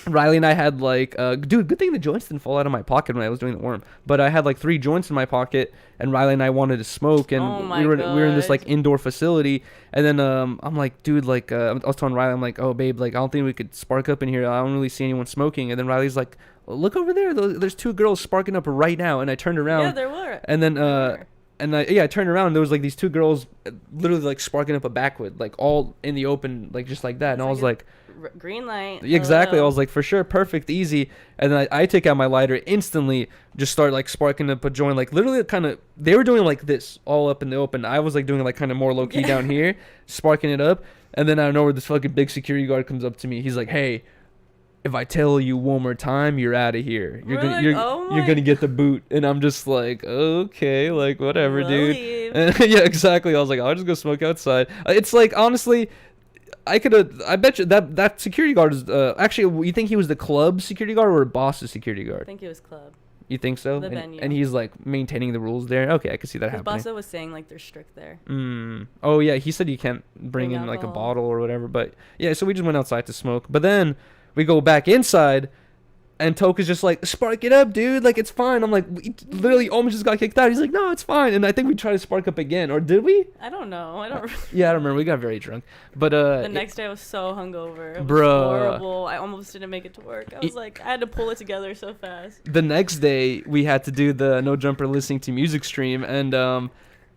Riley and I had like dude, good thing the joints didn't fall out of my pocket when I was doing the worm. But I had like 3 joints in my pocket, and Riley and I wanted to smoke, and we were in this like indoor facility. And then I'm like, dude, like I was telling Riley, I'm like, oh babe, like I don't think we could spark up in here. I don't really see anyone smoking. And then Riley's like, look over there, there's 2 girls sparking up right now. And I turned around. Yeah, there were. And then I turned around, and there was like these 2 girls literally like sparking up a backwood, like all in the open, like just like that. And I was like, green light. Exactly. I was like, for sure, perfect, easy. And then I take out my lighter, instantly just start like sparking up a joint, like literally kind of, they were doing like this all up in the open. I was like doing like kind of more low key down here, sparking it up. And then I don't know where this fucking big security guard comes up to me. He's like, hey, if I tell you one more time, you're out of here. You're gonna get the boot. And I'm just like, okay, like whatever, dude. Yeah, exactly. I was like, I'll just go smoke outside. It's like, honestly, I bet you that security guard is actually, you think he was the club security guard or boss's security guard? I think it was club. You think so? The venue. And he's like maintaining the rules there. Okay, I can see that happening. Bossa was saying like they're strict there. Oh yeah, he said you can't bring in like a bottle or whatever. But yeah, so we just went outside to smoke. But then we go back inside, and Toka's just like, spark it up, dude. Like, it's fine. I'm like, we literally almost just got kicked out. He's like, no, it's fine. And I think we tried to spark up again. Or did we? I don't know. Yeah, I don't remember. We got very drunk. But the next day I was so hungover. It was horrible. I almost didn't make it to work. I was like, I had to pull it together so fast. The next day, we had to do the No Jumper listening to music stream. And I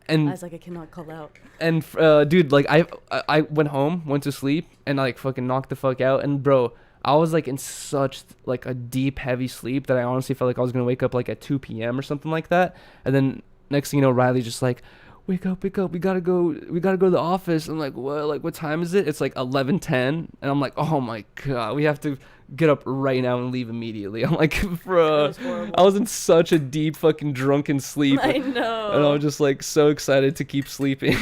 was like, I cannot call out. And dude, like I went home, went to sleep, and I like fucking knocked the fuck out. And bro, I was like in such like a deep, heavy sleep that I honestly felt like I was gonna wake up like at 2 p.m. or something like that. And then next thing you know, Riley's just like, wake up, we gotta go to the office. I'm like, what? Like, what time is it? It's like 11:10, and I'm like, oh my god, we have to get up right now and leave immediately. I'm like, bro, I was in such a deep fucking drunken sleep. I know. And I was just like so excited to keep sleeping.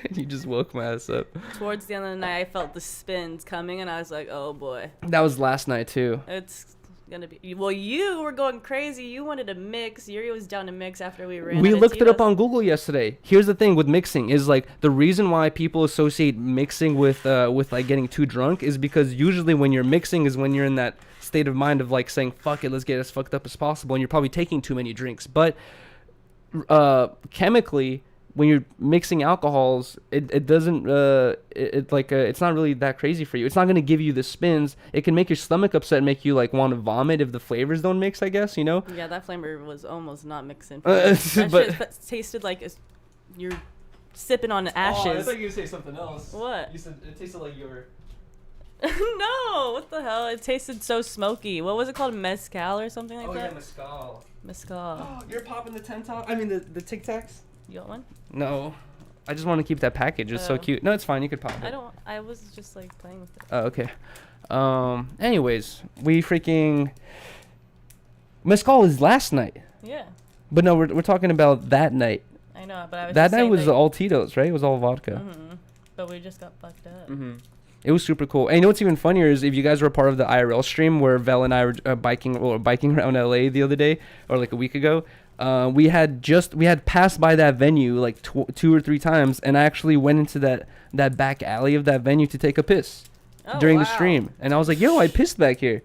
And you just woke my ass up. Towards the end of the night, I felt the spins coming, and I was like, oh boy. That was last night too. It's gonna be, well, you were going crazy. You wanted to mix. Yuri was down to mix after we ran. We looked it up on Google yesterday. Here's the thing with mixing is like the reason why people associate mixing with like getting too drunk is because usually when you're mixing is when you're in that state of mind of like saying, fuck it, let's get as fucked up as possible, and you're probably taking too many drinks. But chemically, when you're mixing alcohols, it doesn't it's not really that crazy for you. It's not going to give you the spins. It can make your stomach upset and make you like want to vomit if the flavors don't mix, I guess, you know. Yeah, that flavor was almost not mixing. That shit tasted like you're sipping on ashes. Oh, I thought you were going to say something else. What? You said it tasted like you were No, what the hell? It tasted so smoky. What was it called? Mezcal or something like that? Oh yeah, mezcal. Mezcal. You're popping the I mean the Tic Tacs? You want one? No, I just want to keep that package. It's so cute. No, it's fine. You could pop it. I was just like playing with it. Oh, okay. Anyways, we freaking mezcal is last night. Yeah. But no, we're talking about that night. I know, but I was That just night saying was that, all Tito's, right? It was all vodka. but we just got fucked up. It was super cool. And you know what's even funnier is if you guys were a part of the IRL stream where Vel and I were biking around LA the other day or like a week ago. We had passed by that venue like 2 or 3 times, and I actually went into that back alley of that venue to take a piss during the stream, and I was like, "Yo, I pissed back here."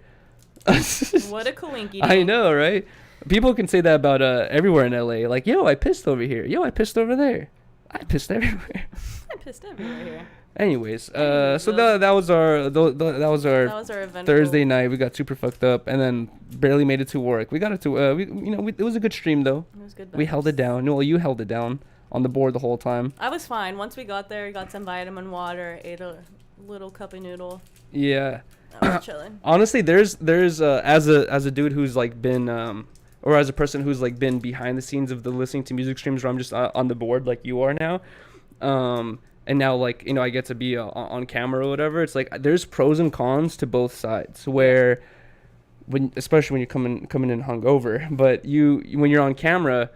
What a coinky. I know, right? People can say that about everywhere in LA. Like, "Yo, I pissed over here. Yo, I pissed over there. I pissed everywhere." I pissed everywhere here. Anyways, so that was our eventful Thursday night. We got super fucked up, and then barely made it to work. We got it to it was a good stream though. It was good. We held it down. No, you held it down on the board the whole time. I was fine. Once we got there, got some vitamin water, ate a little cup of noodle. Yeah. I was chilling. Honestly, there's as a dude who's like been or as a person who's like been behind the scenes of the listening to music streams where I'm just on the board like you are now. And now, like, I get to be on camera or whatever. It's like there's pros and cons to both sides. Where, especially when you're coming in hungover, but when you're on camera,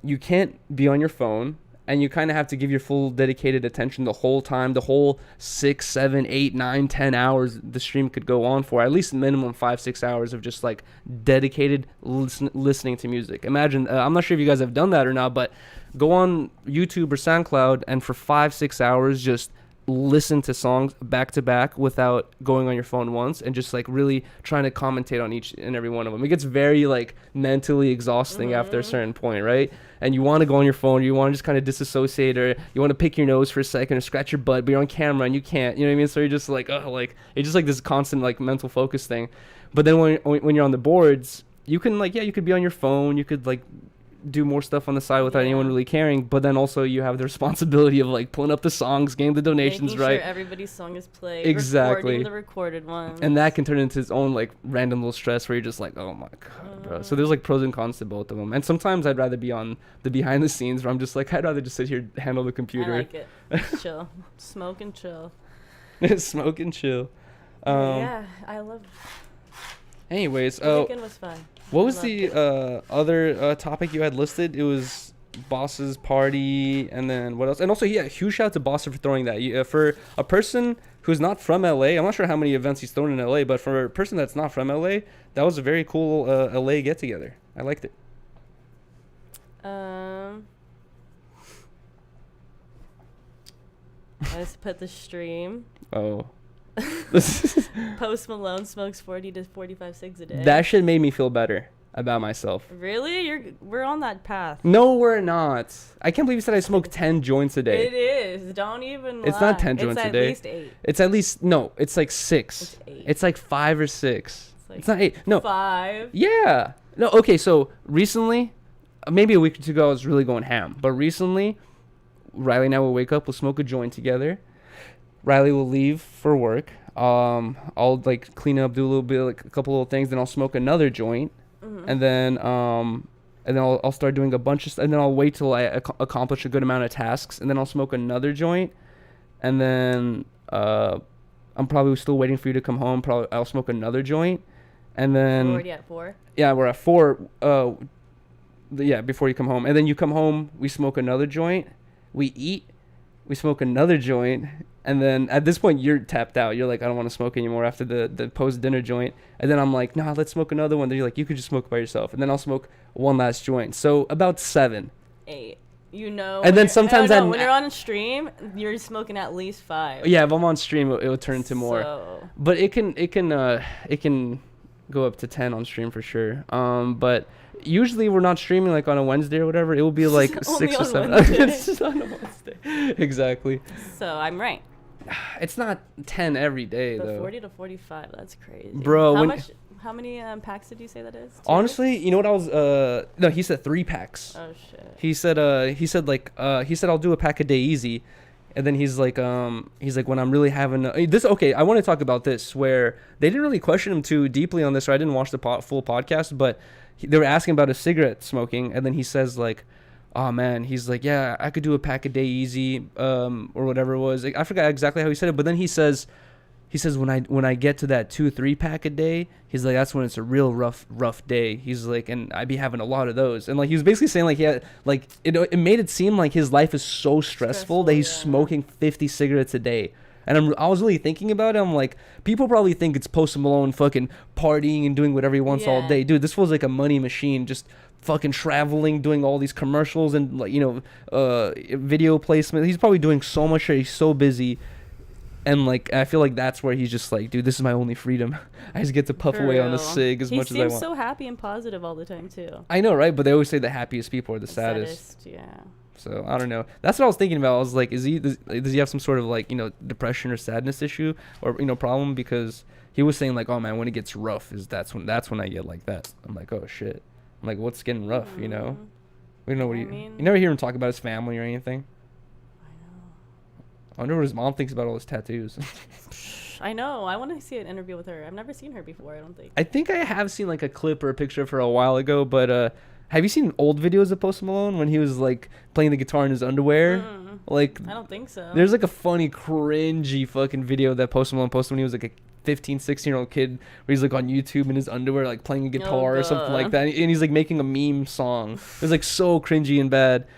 you can't be on your phone, and you kind of have to give your full dedicated attention the whole time. The whole 6, 7, 8, 9, 10 hours the stream could go on for. At least minimum 5, 6 hours of just like dedicated listening to music. Imagine, I'm not sure if you guys have done that or not, but go on YouTube or SoundCloud and for 5, 6 hours just listen to songs back to back without going on your phone once, and just like really trying to commentate on each and every one of them. It gets very like mentally exhausting after a certain point, right? And you want to go on your phone, you want to just kind of disassociate, or you want to pick your nose for a second or scratch your butt, but you're on camera and you can't, you know what I mean? So you're just like, oh, like it's just like this constant like mental focus thing. But then when you're on the boards, you can like, you could be on your phone, you could like do more stuff on the side without anyone really caring, but then also you have the responsibility of like pulling up the songs, getting the donations making right, sure everybody's song is played, exactly, recording the recorded ones, and that can turn into its own like random little stress where you're just like, oh my god, bro. So there's like pros and cons to both of them, and sometimes I'd rather be on the behind the scenes where I'm just like, I'd rather just sit here, handle the computer. I like it. Chill, smoke and chill. Smoke and chill. Yeah, I love it. Anyways, The weekend was fun. what was the other topic you had listed? It was Boss's party, and then what else? And also, yeah, huge shout out to Boss for throwing that. For a person who's not from LA, I'm not sure how many events he's thrown in LA, but for a person that's not from LA, that was a very cool LA get together. I liked it. Let's put the stream. Oh. Post Malone smokes 40 to 45 cigs a day. That shit made me feel better about myself. Really? We're on that path. No, we're not. I can't believe you said I smoked 10 joints a day. It is. Don't even It's lie. not 10 joints a day. It's at least 8. It's at least, no, it's like 6. It's 8. It's like 5 or 6. Like It's not 8. No. 5. Yeah. No, okay, so recently, maybe a week or two ago, I was really going ham. But recently, Riley and I will wake up, we'll smoke a joint together. Riley will leave for work. I'll like clean up, do a little bit, like a couple little things, then I'll smoke another joint. And then I'll start doing a bunch of stuff, and then I'll wait till I accomplish a good amount of tasks, and then I'll smoke another joint, and then I'm probably still waiting for you to come home. Probably I'll smoke another joint, and then We're already at 4. Yeah, we're at 4. Yeah, before you come home, and then you come home, we smoke another joint, we eat, we smoke another joint, and then at this point you're tapped out. You're like, I don't want to smoke anymore after the post dinner joint. And then I'm like, nah, let's smoke another one. Then you're like, you could just smoke by yourself. And then I'll smoke one last joint. So about 7. 8. You know. And then sometimes when you're on a stream, you're smoking at least 5. Yeah, if I'm on stream, it'll turn into more. So. But it can go up to 10 on stream for sure. But usually we're not streaming like on a Wednesday or whatever. It will be like 6 or 7. It's just on a Wednesday. Exactly. So I'm right. It's not 10 every day, But though. 40 to 45, that's crazy. Bro, How many packs did you say that is? 2? Honestly, you know what I was no, he said 3 packs. Oh shit. He said I'll do a pack a day easy. And then he's like when I'm really having this. Okay, I want to talk about this where they didn't really question him too deeply on this, or I didn't watch the full podcast, but they were asking about his cigarette smoking, and then he says like, oh man, he's like, yeah, I could do a pack a day easy, or whatever it was. I forgot exactly how he said it, but then he says, he says when I get to that 2-3 pack a day, he's like, that's when it's a real rough day. He's like, and I be having a lot of those. And like he was basically saying like he had like it made it seem like his life is so stressful that he's smoking 50 cigarettes a day. And I was really thinking about it. I'm like, people probably think it's Post Malone fucking partying and doing whatever he wants all day. Dude, this feels like a money machine, just fucking traveling, doing all these commercials and like, you know, video placement. He's probably doing so much shit. He's so busy. And like I feel like that's where he's just like, dude, this is my only freedom. I just get to puff away on a cig as much as I want. He seems so happy and positive all the time too. I know, right? But they always say the happiest people are the saddest. Yeah. So I don't know. That's what I was thinking about. I was like, does he have some sort of like, you know, depression or sadness issue or, you know, problem? Because he was saying like, oh man, when it gets rough that's when I get like that. I'm like, oh shit. I'm like, what's getting rough? You know, we don't know what you never hear him talk about his family or anything. I wonder what his mom thinks about all his tattoos. I know. I want to see an interview with her. I've never seen her before, I don't think. I think I have seen like a clip or a picture of her a while ago, but have you seen old videos of Post Malone when he was like playing the guitar in his underwear? Like I don't think so. There's like a funny, cringy fucking video that Post Malone posted when he was like a 15, 16-year-old kid where he's like on YouTube in his underwear like playing a guitar or something like that. And he's like making a meme song. It was like so cringy and bad.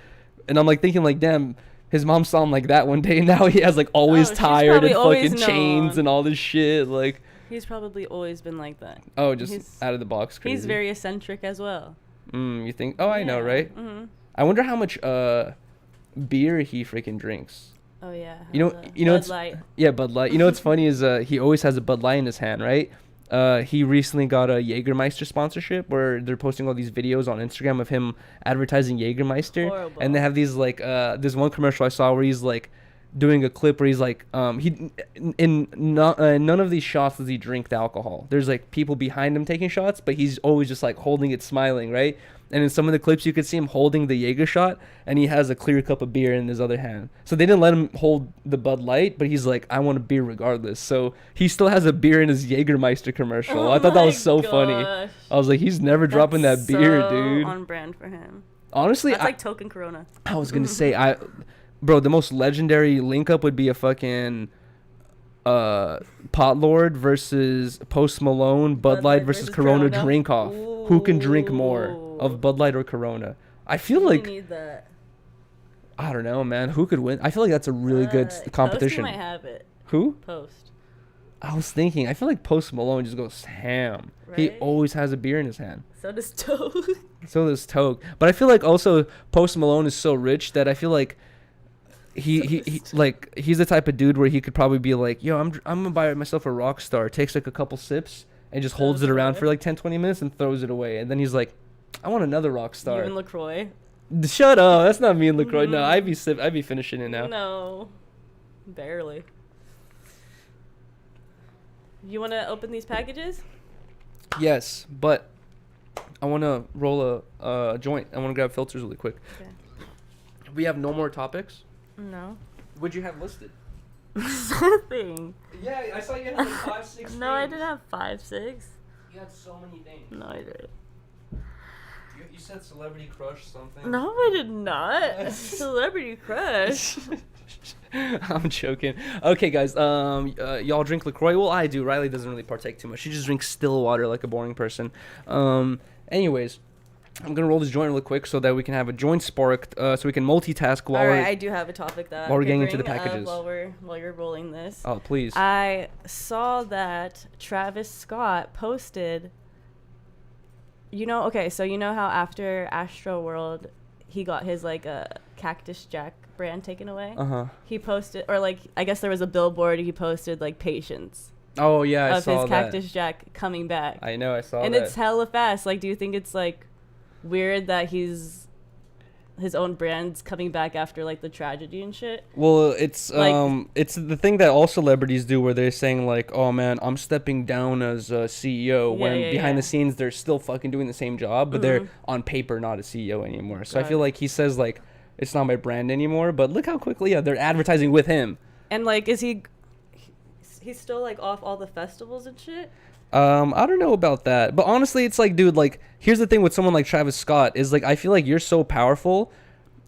And I'm like thinking like, damn, his mom saw him like that one day, and now he has like always tired and fucking chains and all this shit. Like he's probably always been like that. Oh, just out of the box crazy. He's very eccentric as well. You think? Oh, I know, right? I wonder how much beer he freaking drinks. Oh yeah. You know, Bud Light. Yeah, Bud Light. You know what's funny is he always has a Bud Light in his hand, right? He recently got a Jägermeister sponsorship where they're posting all these videos on Instagram of him advertising Jägermeister. Horrible. And they have these like there's one commercial I saw where he's like doing a clip where he's like none of these shots does he drink the alcohol. There's like people behind him taking shots, but he's always just like holding it, smiling, right? And in some of the clips you could see him holding the Jaeger shot and he has a clear cup of beer in his other hand. So they didn't let him hold the Bud Light, but he's like, I want a beer regardless. So he still has a beer in his Jägermeister commercial. I thought that was so funny. I was like, he's never dropping that beer, dude. On brand for him. Honestly, that's like token Corona. I was gonna say, bro, the most legendary link up would be a fucking Pot Lord versus Post Malone, Bud Light versus Corona drink off. Who can drink more of Bud Light or Corona? I feel like need that. I don't know, man. Who could win? I feel like that's a really good competition. Post might have it. Who? Post. I was thinking. I feel like Post Malone just goes ham. Right? He always has a beer in his hand. So does Toke. So does Toke. But I feel like also Post Malone is so rich that I feel like he like he's the type of dude where he could probably be like, yo, I'm gonna buy myself a Rockstar. Takes like a couple sips and just holds it around for like 10-20 minutes and throws it away. And then he's like, I want another Rockstar. You and LaCroix. Shut up. That's not me and LaCroix. No, I'd be finishing it now. No. Barely. You want to open these packages? Yes, but I want to roll a joint. I want to grab filters really quick. Okay. We have no more topics? No. What'd you have listed? Nothing. Yeah, I saw you had like 5, 6 No, I didn't have 5, 6. You had so many things. No, I didn't. You said celebrity crush something. No, I did not. Celebrity crush. I'm joking. Okay, guys. Y'all drink LaCroix? Well, I do. Riley doesn't really partake too much. She just drinks still water like a boring person. Anyways, I'm gonna roll this joint really quick so that we can have a joint sparked, so we can multitask while All right, I do have a topic that while we're getting into the packages. While you're rolling this. Oh, please. I saw that Travis Scott posted. You know, okay, so you know how after Astro World, he got his like Cactus Jack brand taken away. He posted, or like I guess there was a billboard. He posted like patience. Oh yeah, I saw that. Of his Cactus Jack coming back. I know, I saw that. And it's hella fast. Like, do you think it's like weird that his own brand's coming back after like the tragedy and shit? Well, it's like, it's the thing that all celebrities do where they're saying like, oh man, I'm stepping down as a CEO, when behind the scenes they're still fucking doing the same job, but they're on paper not a CEO anymore. So I feel like he says like, it's not my brand anymore, but look how quickly they're advertising with him. And like, is he's still like off all the festivals and shit? I don't know about that, but honestly, it's like, dude, like, here's the thing with someone like Travis Scott is like, I feel like you're so powerful,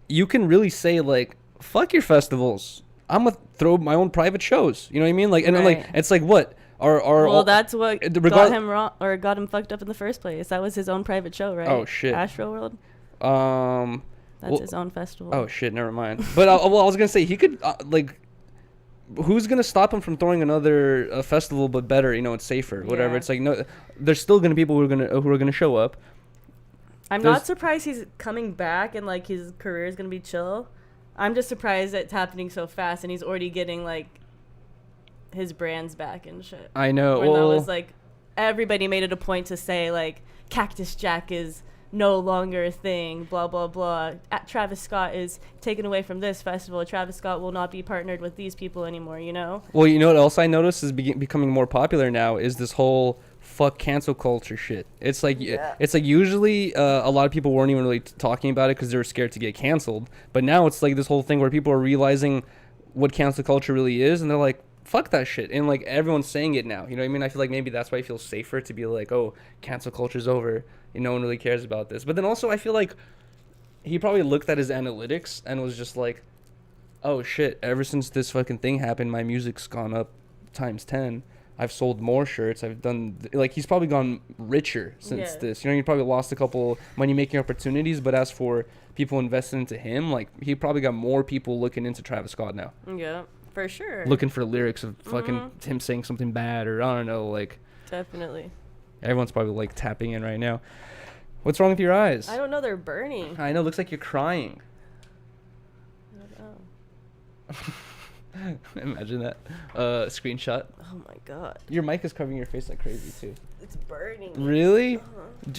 you can really say like, fuck your festivals. I'm gonna throw my own private shows. You know what I mean? Like, and then, like, Right. it's like what are Well, that's what got regard. him wrong or got him fucked up in the first place. That was his own private show, right? Oh, shit. Astro World. Um. That's well- his own festival. Oh shit. Never mind. But well, I was gonna say he could like. Who's gonna stop him from throwing another festival, but better? You know, it's safer. Whatever. Yeah. It's like no. There's still gonna be people who are gonna show up. I'm there's- not surprised he's coming back and like his career is gonna be chill. I'm just surprised that it's happening so fast and he's already getting like his brands back and shit. I know. When that Well, was like everybody made it a point to say like Cactus Jack is no longer a thing, blah blah blah. Travis Scott is taken away from this festival. Travis Scott will not be partnered with these people anymore, you know? well, you know what else I noticed is becoming more popular now is this whole fuck cancel culture shit. It's like it's like usually a lot of people weren't even really talking about it because they were scared to get canceled. But now it's like this whole thing where people are realizing what cancel culture really is, and they're like, fuck that shit. And like everyone's saying it now. You know what I mean? I feel like maybe that's why I feel safer to be like, oh, cancel culture's over. No one really cares about this. But then also I feel like he probably looked at his analytics and was just like, oh shit, ever since this fucking thing happened, my music's gone up times 10. I've sold more shirts. I've done like he's probably gone richer since Yeah. this. You know, he probably lost a couple money making opportunities, but as for people investing into him, like he probably got more people looking into Travis Scott now, Yeah, for sure. looking for lyrics of fucking him saying something bad or I don't know. Like Definitely. everyone's probably like tapping in right now. What's wrong with your eyes? I don't know, they're burning. I know. Looks like you're crying. I don't know. Imagine that. Screenshot. Oh my god. Your mic is covering your face like crazy too. It's burning. Really?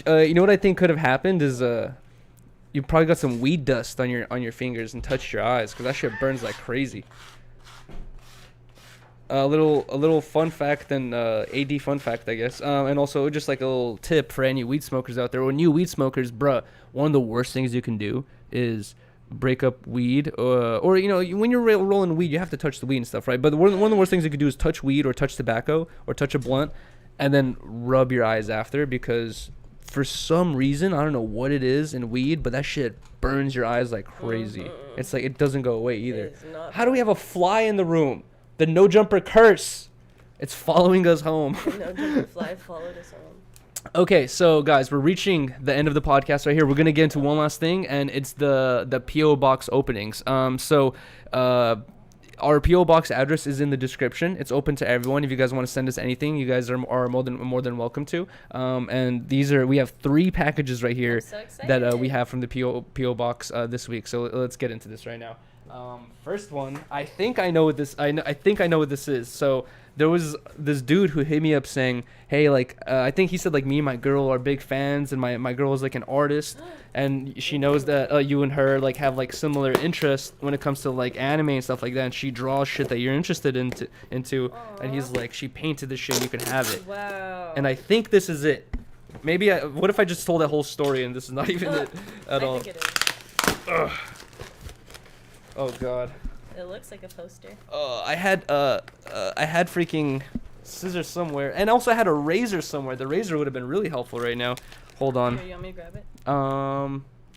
You know what I think could have happened is you probably got some weed dust on your fingers and touched your eyes because that shit burns like crazy. A little fun fact and AD fun fact, I guess, and also just like a little tip for any weed smokers out there. Or new weed smokers, bruh, one of the worst things you can do is break up weed, or you know, when you're rolling weed, you have to touch the weed and stuff, right? But one of the worst things you could do is touch weed or touch tobacco or touch a blunt, and then rub your eyes after because for some reason, I don't know what it is in weed, but that shit burns your eyes like crazy. It's like it doesn't go away either. It is not How do we have a fly in the room? The no jumper curse. It's following us home. No, the fly followed us home. Okay, so guys, we're reaching the end of the podcast right here. We're gonna get into one last thing, and it's the PO box openings. Our PO box address is in the description. It's open to everyone. If you guys want to send us anything, you guys are more than welcome to. And we have 3 packages right here so that we have from the PO box this week. So let's get into this right now. First one, I think I know what this. I think I know what this is. So there was this dude who hit me up saying, "Hey, like, I think he said like me and my girl are big fans, and my girl is like an artist, and she knows that you and her like have like similar interests when it comes to like anime and stuff like that. And she draws shit that you're interested into. And he's like, she painted this shit, you can have it. Wow. And I think this is it. Maybe what if I just told that whole story and this is not even it at all? I think it is. Ugh. Oh god. It looks like a poster. I had freaking scissors somewhere, and also I had a razor somewhere. The razor would have been really helpful right now. Hold on. Here, you want me to grab it?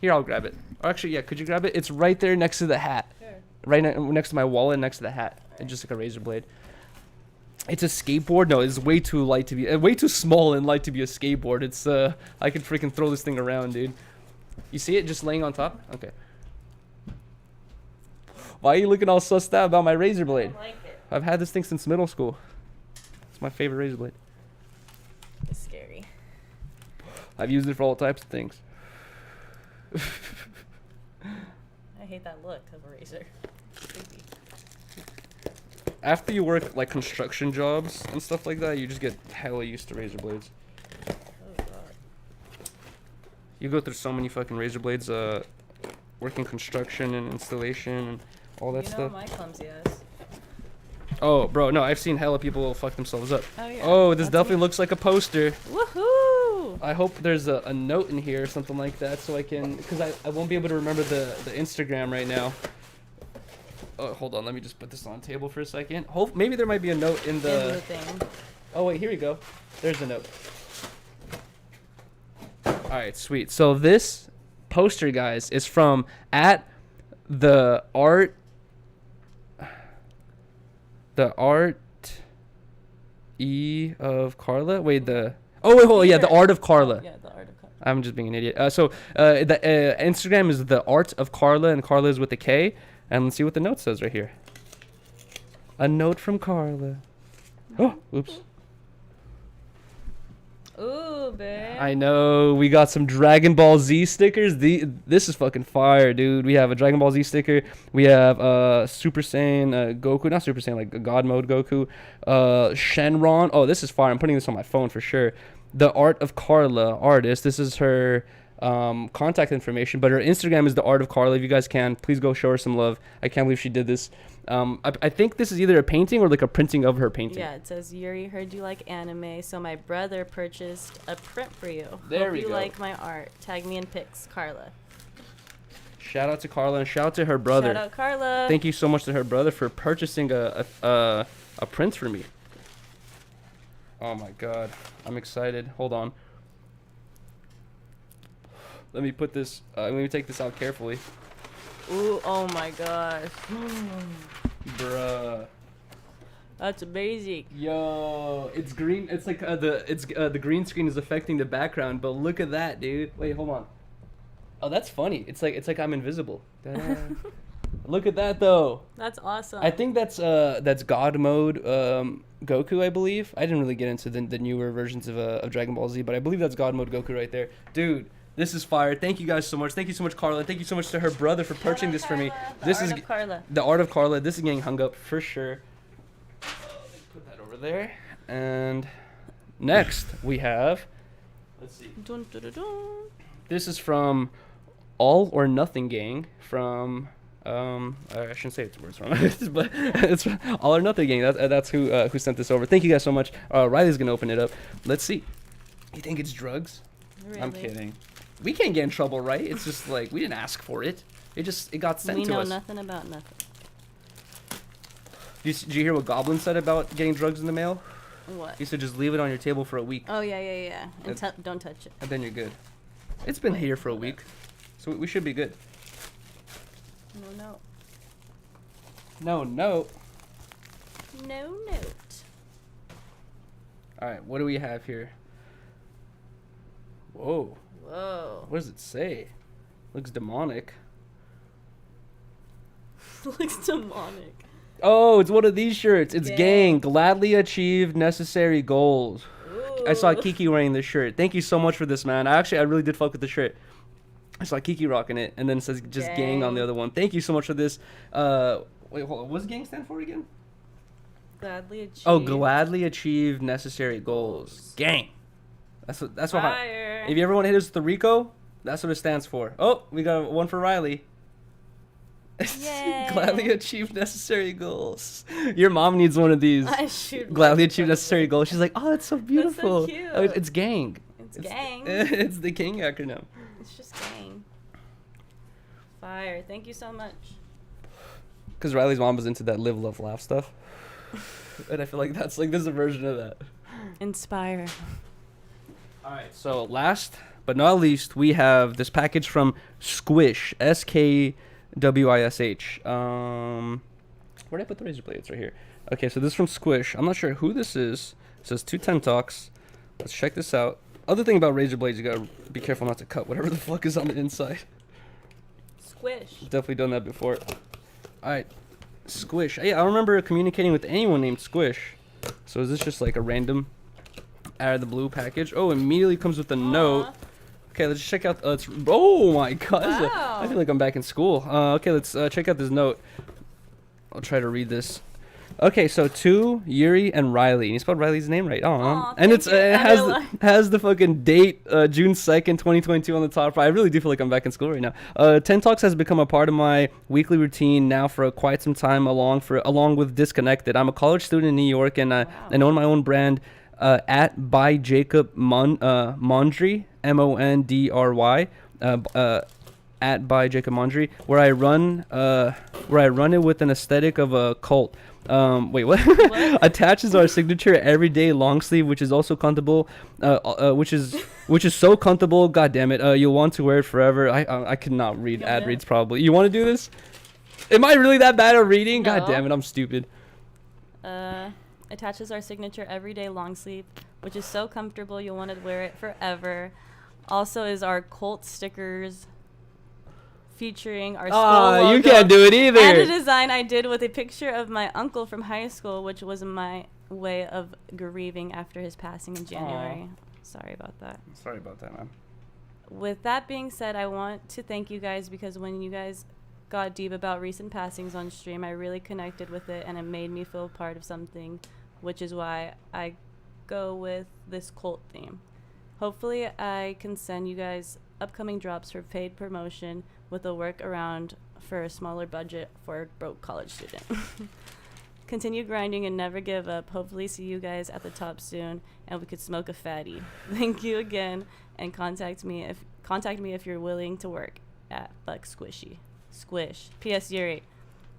Here, I'll grab it. Or actually, yeah, could you grab it? It's right there next to the hat. Sure. Right next to my wallet, next to the hat. It's just like a razor blade. It's a skateboard. No, it's way too light to be, way too small and light to be a skateboard. It's I could freaking throw this thing around, dude. You see it just laying on top? Okay. Why are you looking all sussed out about my razor blade? I don't like it. I've had this thing since middle school. It's my favorite razor blade. It's scary. I've used it for all types of things. I hate that look of a razor. It's creepy. After you work like construction jobs and stuff like that, you just get hella used to razor blades. Oh god. You go through so many fucking razor blades, working construction and installation and all that You know stuff. my clumsy ass. Oh, bro, no, I've seen hella people fuck themselves up. Oh yeah. Oh, this That's definitely me. looks like a poster. Woohoo! I hope there's a note in here or something like that so I can, because I won't be able to remember the Instagram right now. Oh, hold on, let me just put this on the table for a second. Maybe there might be a note in In the the... thing. Oh, wait, here we go. There's the note. Alright, sweet. So this poster, guys, is from @the art... The art of Carla. Wait, the hold on. Yeah, the art of Carla. Yeah, the art of Carla. I'm just being an idiot. The Instagram is the art of Carla, and Carla is with a K. And let's see what the note says right here. A note from Carla. Oh, oops. Ooh, babe. I know. We got some Dragon Ball Z stickers. This is fucking fire, dude. We have a Dragon Ball Z sticker. We have Super Saiyan Goku. Not Super Saiyan, like God Mode Goku. Shenron. Oh, this is fire. I'm putting this on my phone for sure. The Art of Carla artist. This is her contact information, but her Instagram is the Art of Carla. If you guys can, please go show her some love. I can't believe she did this. I think this is either a painting or like a printing of her painting. Yeah, it says, Yuri, heard you like anime, so my brother purchased a print for you. There Hope we you go. like my art. Tag me in pics, Carla. Shout out to Carla and shout out to her brother. Shout out, Carla. Thank you so much to her brother for purchasing a print for me. Oh my god, I'm excited. Hold on. Let me put this. Let me take this out carefully. Ooh, oh my gosh. Bruh. That's amazing. Yo, it's green. It's like the green screen is affecting the background, but look at that, dude. Wait, hold on. Oh, that's funny. It's like I'm invisible. Look at that though. That's awesome. I think that's God Mode Goku, I believe. I didn't really get into the newer versions of Dragon Ball Z, but I believe that's God Mode Goku right there, dude. This is fire. Thank you guys so much. Thank you so much, Carla. Thank you so much to her brother for purchasing this for me. This is Carla. the Art of Carla. This is getting hung up for sure. Put that over there. And next we have, let's see. Dun, dun, dun, dun. This is from All or Nothing Gang from I shouldn't say it's words from but it's from All or Nothing Gang. That's who sent this over. Thank you guys so much. Riley's gonna open it up. Let's see. You think it's drugs? Really? I'm kidding. We can't get in trouble, right? It's just like we didn't ask for it. It got sent to us. We know nothing about nothing. Did you hear what Goblin said about getting drugs in the mail? What? He said just leave it on your table for a week, Oh, yeah. And don't touch it. and then you're good. It's been here for a week, so we should be good. No. No. No note. All right, what do we have here? Whoa. Whoa. What does it say? Looks demonic. Looks demonic. Oh, it's one of these shirts. It's Gang. Gang. Gladly achieved necessary goals. Ooh. I saw Kiki wearing this shirt. Thank you so much for this, man. I really did fuck with the shirt. I saw Kiki rocking it, and then it says just Gang on the other one. Thank you so much for this. Wait, hold on. What's Gang stand for again? Gladly achieved. Oh, gladly achieved necessary goals. Gang. That's what. Fire. If you ever want to hit us with the Rico, that's what it stands for. Oh, we got one for Riley. Yay. Gladly achieved necessary goals. Your mom needs one of these. I should. Gladly achieved necessary goals. She's like, oh, that's so beautiful. cute. Oh, it's Gang. It's gang. It's the Gang acronym. It's just gang. Fire. Thank you so much. Because Riley's mom was into that live, love, laugh stuff. And I feel like that's like, there's a version of that. Inspire. All right, so last but not least, we have this package from Squish, SKWISH. Where'd I put the razor blades? Right here. Okay, so this is from Squish. I'm not sure who this is. It says 210 Talks. Let's check this out. Other thing about razor blades, you gotta be careful not to cut whatever the fuck is on the inside. Squish. Definitely done that before. All right, Squish. Yeah, I don't remember communicating with anyone named Squish. So is this just like a random out of the blue package? Oh, immediately comes with a note. Okay, let's check out. Oh my god! Wow. I feel like I'm back in school. Okay, let's check out this note. I'll try to read this. Okay, so to Yuri and Riley. And you spelled Riley's name right. Aw, And thank you. it has the fucking date, June 2nd, 2022 on the top. I really do feel like I'm back in school right now. 10 Talks has become a part of my weekly routine now for quite some time, along with Disconnected. I'm a college student in New York, and I own my own brand at by Jacob Mondry, Mondry. At by Jacob Mondry, where I run it with an aesthetic of a cult. Wait, what? Attaches our signature everyday long sleeve, which is also comfortable. Which is so comfortable. God damn it! You'll want to wear it forever. I could not read ad reads. Probably. You want to do this? Am I really that bad at reading? God No. damn it! I'm stupid. attaches our signature everyday long sleeve, which is so comfortable you'll want to wear it forever. Also is our Colt stickers featuring our school logo. You can't do it either. And a design I did with a picture of my uncle from high school, which was my way of grieving after his passing in January. Sorry about that. Sorry about that, man. With that being said, I want to thank you guys because when you guys got deep about recent passings on stream, I really connected with it and it made me feel part of something, which is why I go with this cult theme. Hopefully I can send you guys upcoming drops for paid promotion with a workaround for a smaller budget for a broke college student. Continue grinding and never give up. Hopefully see you guys at the top soon and we could smoke a fatty. Thank you again and contact me if you're willing to work at Fuck Squishy. Squish. P.S. Yuri,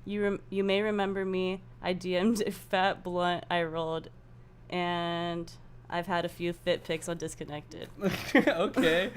you may remember me. I DM'd a fat blunt I rolled and I've had a few fit pics on Disconnected. Okay.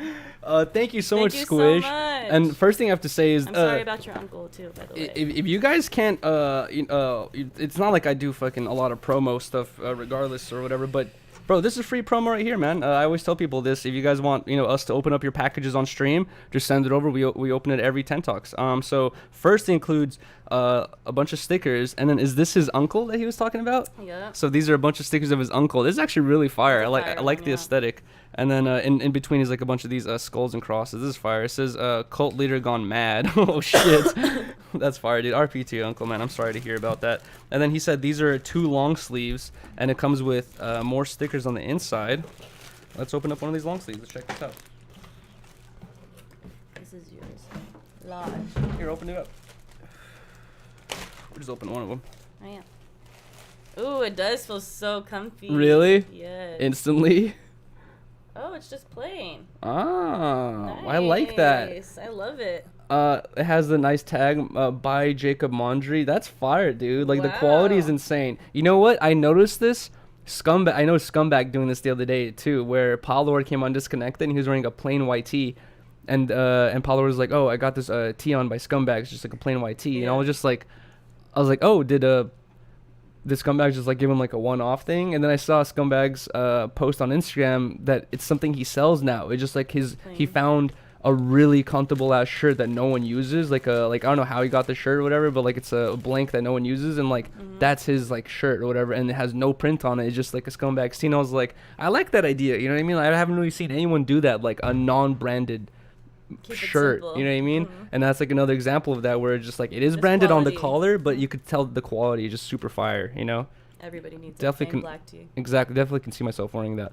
Thank you so much, you Squish. so much. And first thing I have to say is... I'm sorry about your uncle, too, by the way. If you guys can't... it's not like I do fucking a lot of promo stuff regardless or whatever, but... Bro, this is free promo right here, man. I always tell people this. If you guys want, us to open up your packages on stream, just send it over. We open it every 10 Talks. So first it includes a bunch of stickers, and then is this his uncle that he was talking about? Yeah. So these are a bunch of stickers of his uncle. This is actually really fire. I like the aesthetic. And then in between is like a bunch of these skulls and crosses. This is fire. It says cult leader gone mad. Oh shit. That's fire, dude. RP to your uncle, man. I'm sorry to hear about that. And then he said these are 2 long sleeves, and it comes with more stickers on the inside. Let's open up one of these long sleeves. Let's check this out. This is yours. Large. Here, open it up. We'll just open one of them. I am. Ooh, it does feel so comfy. Really? Yes. Instantly? Oh, it's just plain. Ah, Nice. I like that. I love it. It has the nice tag by Jacob Mondry. That's fire, dude. Like the quality is Wow. insane. You know what? I noticed this. I know Scumbag doing this the other day too, where Paul Lord came on Disconnected and he was wearing a plain white tee, and Paul Lord was like, "Oh, I got this tee on by Scumbag. It's just like a plain white tee." And I was like, "Oh, did Scumbag just like give him like a one-off thing?" And then I saw Scumbag's post on Instagram that it's something he sells now. It's just like he found a really comfortable ass shirt that no one uses, like I don't know how he got the shirt or whatever, but like it's a blank that no one uses, and like that's his like shirt or whatever, and it has no print on it. It's just like a Scumbag scene. I was like, I like that idea, you know what I mean? Like, I haven't really seen anyone do that, like a non-branded shirt, you know what I mean? And that's like another example of that, where it's just like it is It's branded on the quality. collar, but you could tell the quality is just super fire, you know? Everybody needs Definitely a plain black tee. Exactly, definitely can see myself wearing that.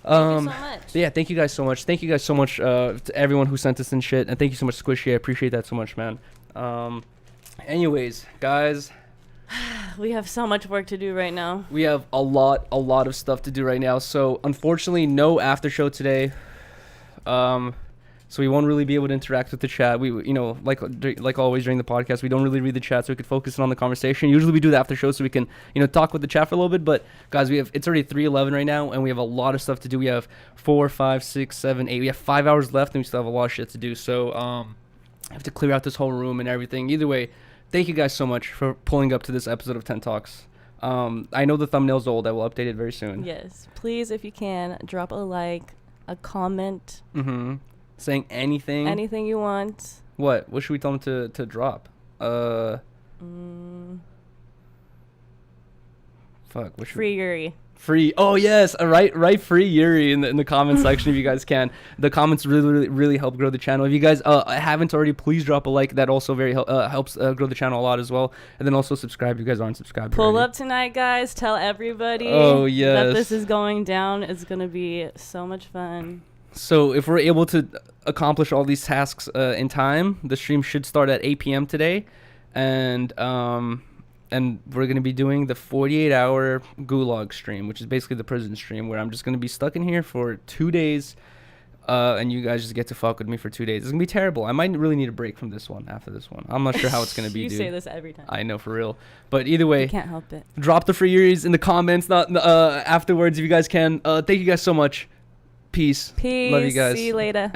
Thank you so much. Yeah, thank you guys so much. Thank you guys so much to everyone who sent us in shit, and thank you so much, Squishy. I appreciate that so much, man. Anyways, guys, We have so much work to do right now. we have a lot of stuff to do right now. So unfortunately, no after show today. So we won't really be able to interact with the chat. We, like always during the podcast, we don't really read the chat, so we can focus on the conversation. Usually we do the after show so we can, talk with the chat for a little bit. But guys, it's already 3:11 right now, and we have a lot of stuff to do. We have 4, 5, 6, 7, 8. We have 5 hours left, and we still have a lot of shit to do. So I have to clear out this whole room and everything. Either way, thank you guys so much for pulling up to this episode of 10 Talks. I know the thumbnail's old. I will update it very soon. Yes. Please, if you can, drop a like, a comment. Mm-hmm. Saying anything. Anything you want. What should we tell them to drop? Fuck. What should Free Yuri. Free. Oh yes. Right. Free Yuri in the comment section if you guys can. The comments really help grow the channel. If you guys haven't already, please drop a like. That also very helps grow the channel a lot as well. And then also subscribe if you guys aren't subscribed. Pull already. up tonight, guys. Tell everybody Oh, yes. that this is going down. It's gonna be so much fun. So if we're able to accomplish all these tasks in time, the stream should start at 8 p.m. today, and we're gonna be doing the 48-hour gulag stream, which is basically the prison stream, where I'm just gonna be stuck in here for 2 days, and you guys just get to fuck with me for 2 days. It's gonna be terrible. I might really need a break from this one after this one. I'm not sure how it's gonna be. You dude. say this every time. I know, for real. But either way, I can't help it. drop the free Yuris in the comments, not afterwards if you guys can. Thank you guys so much. Peace. Peace. Love you guys. See you later.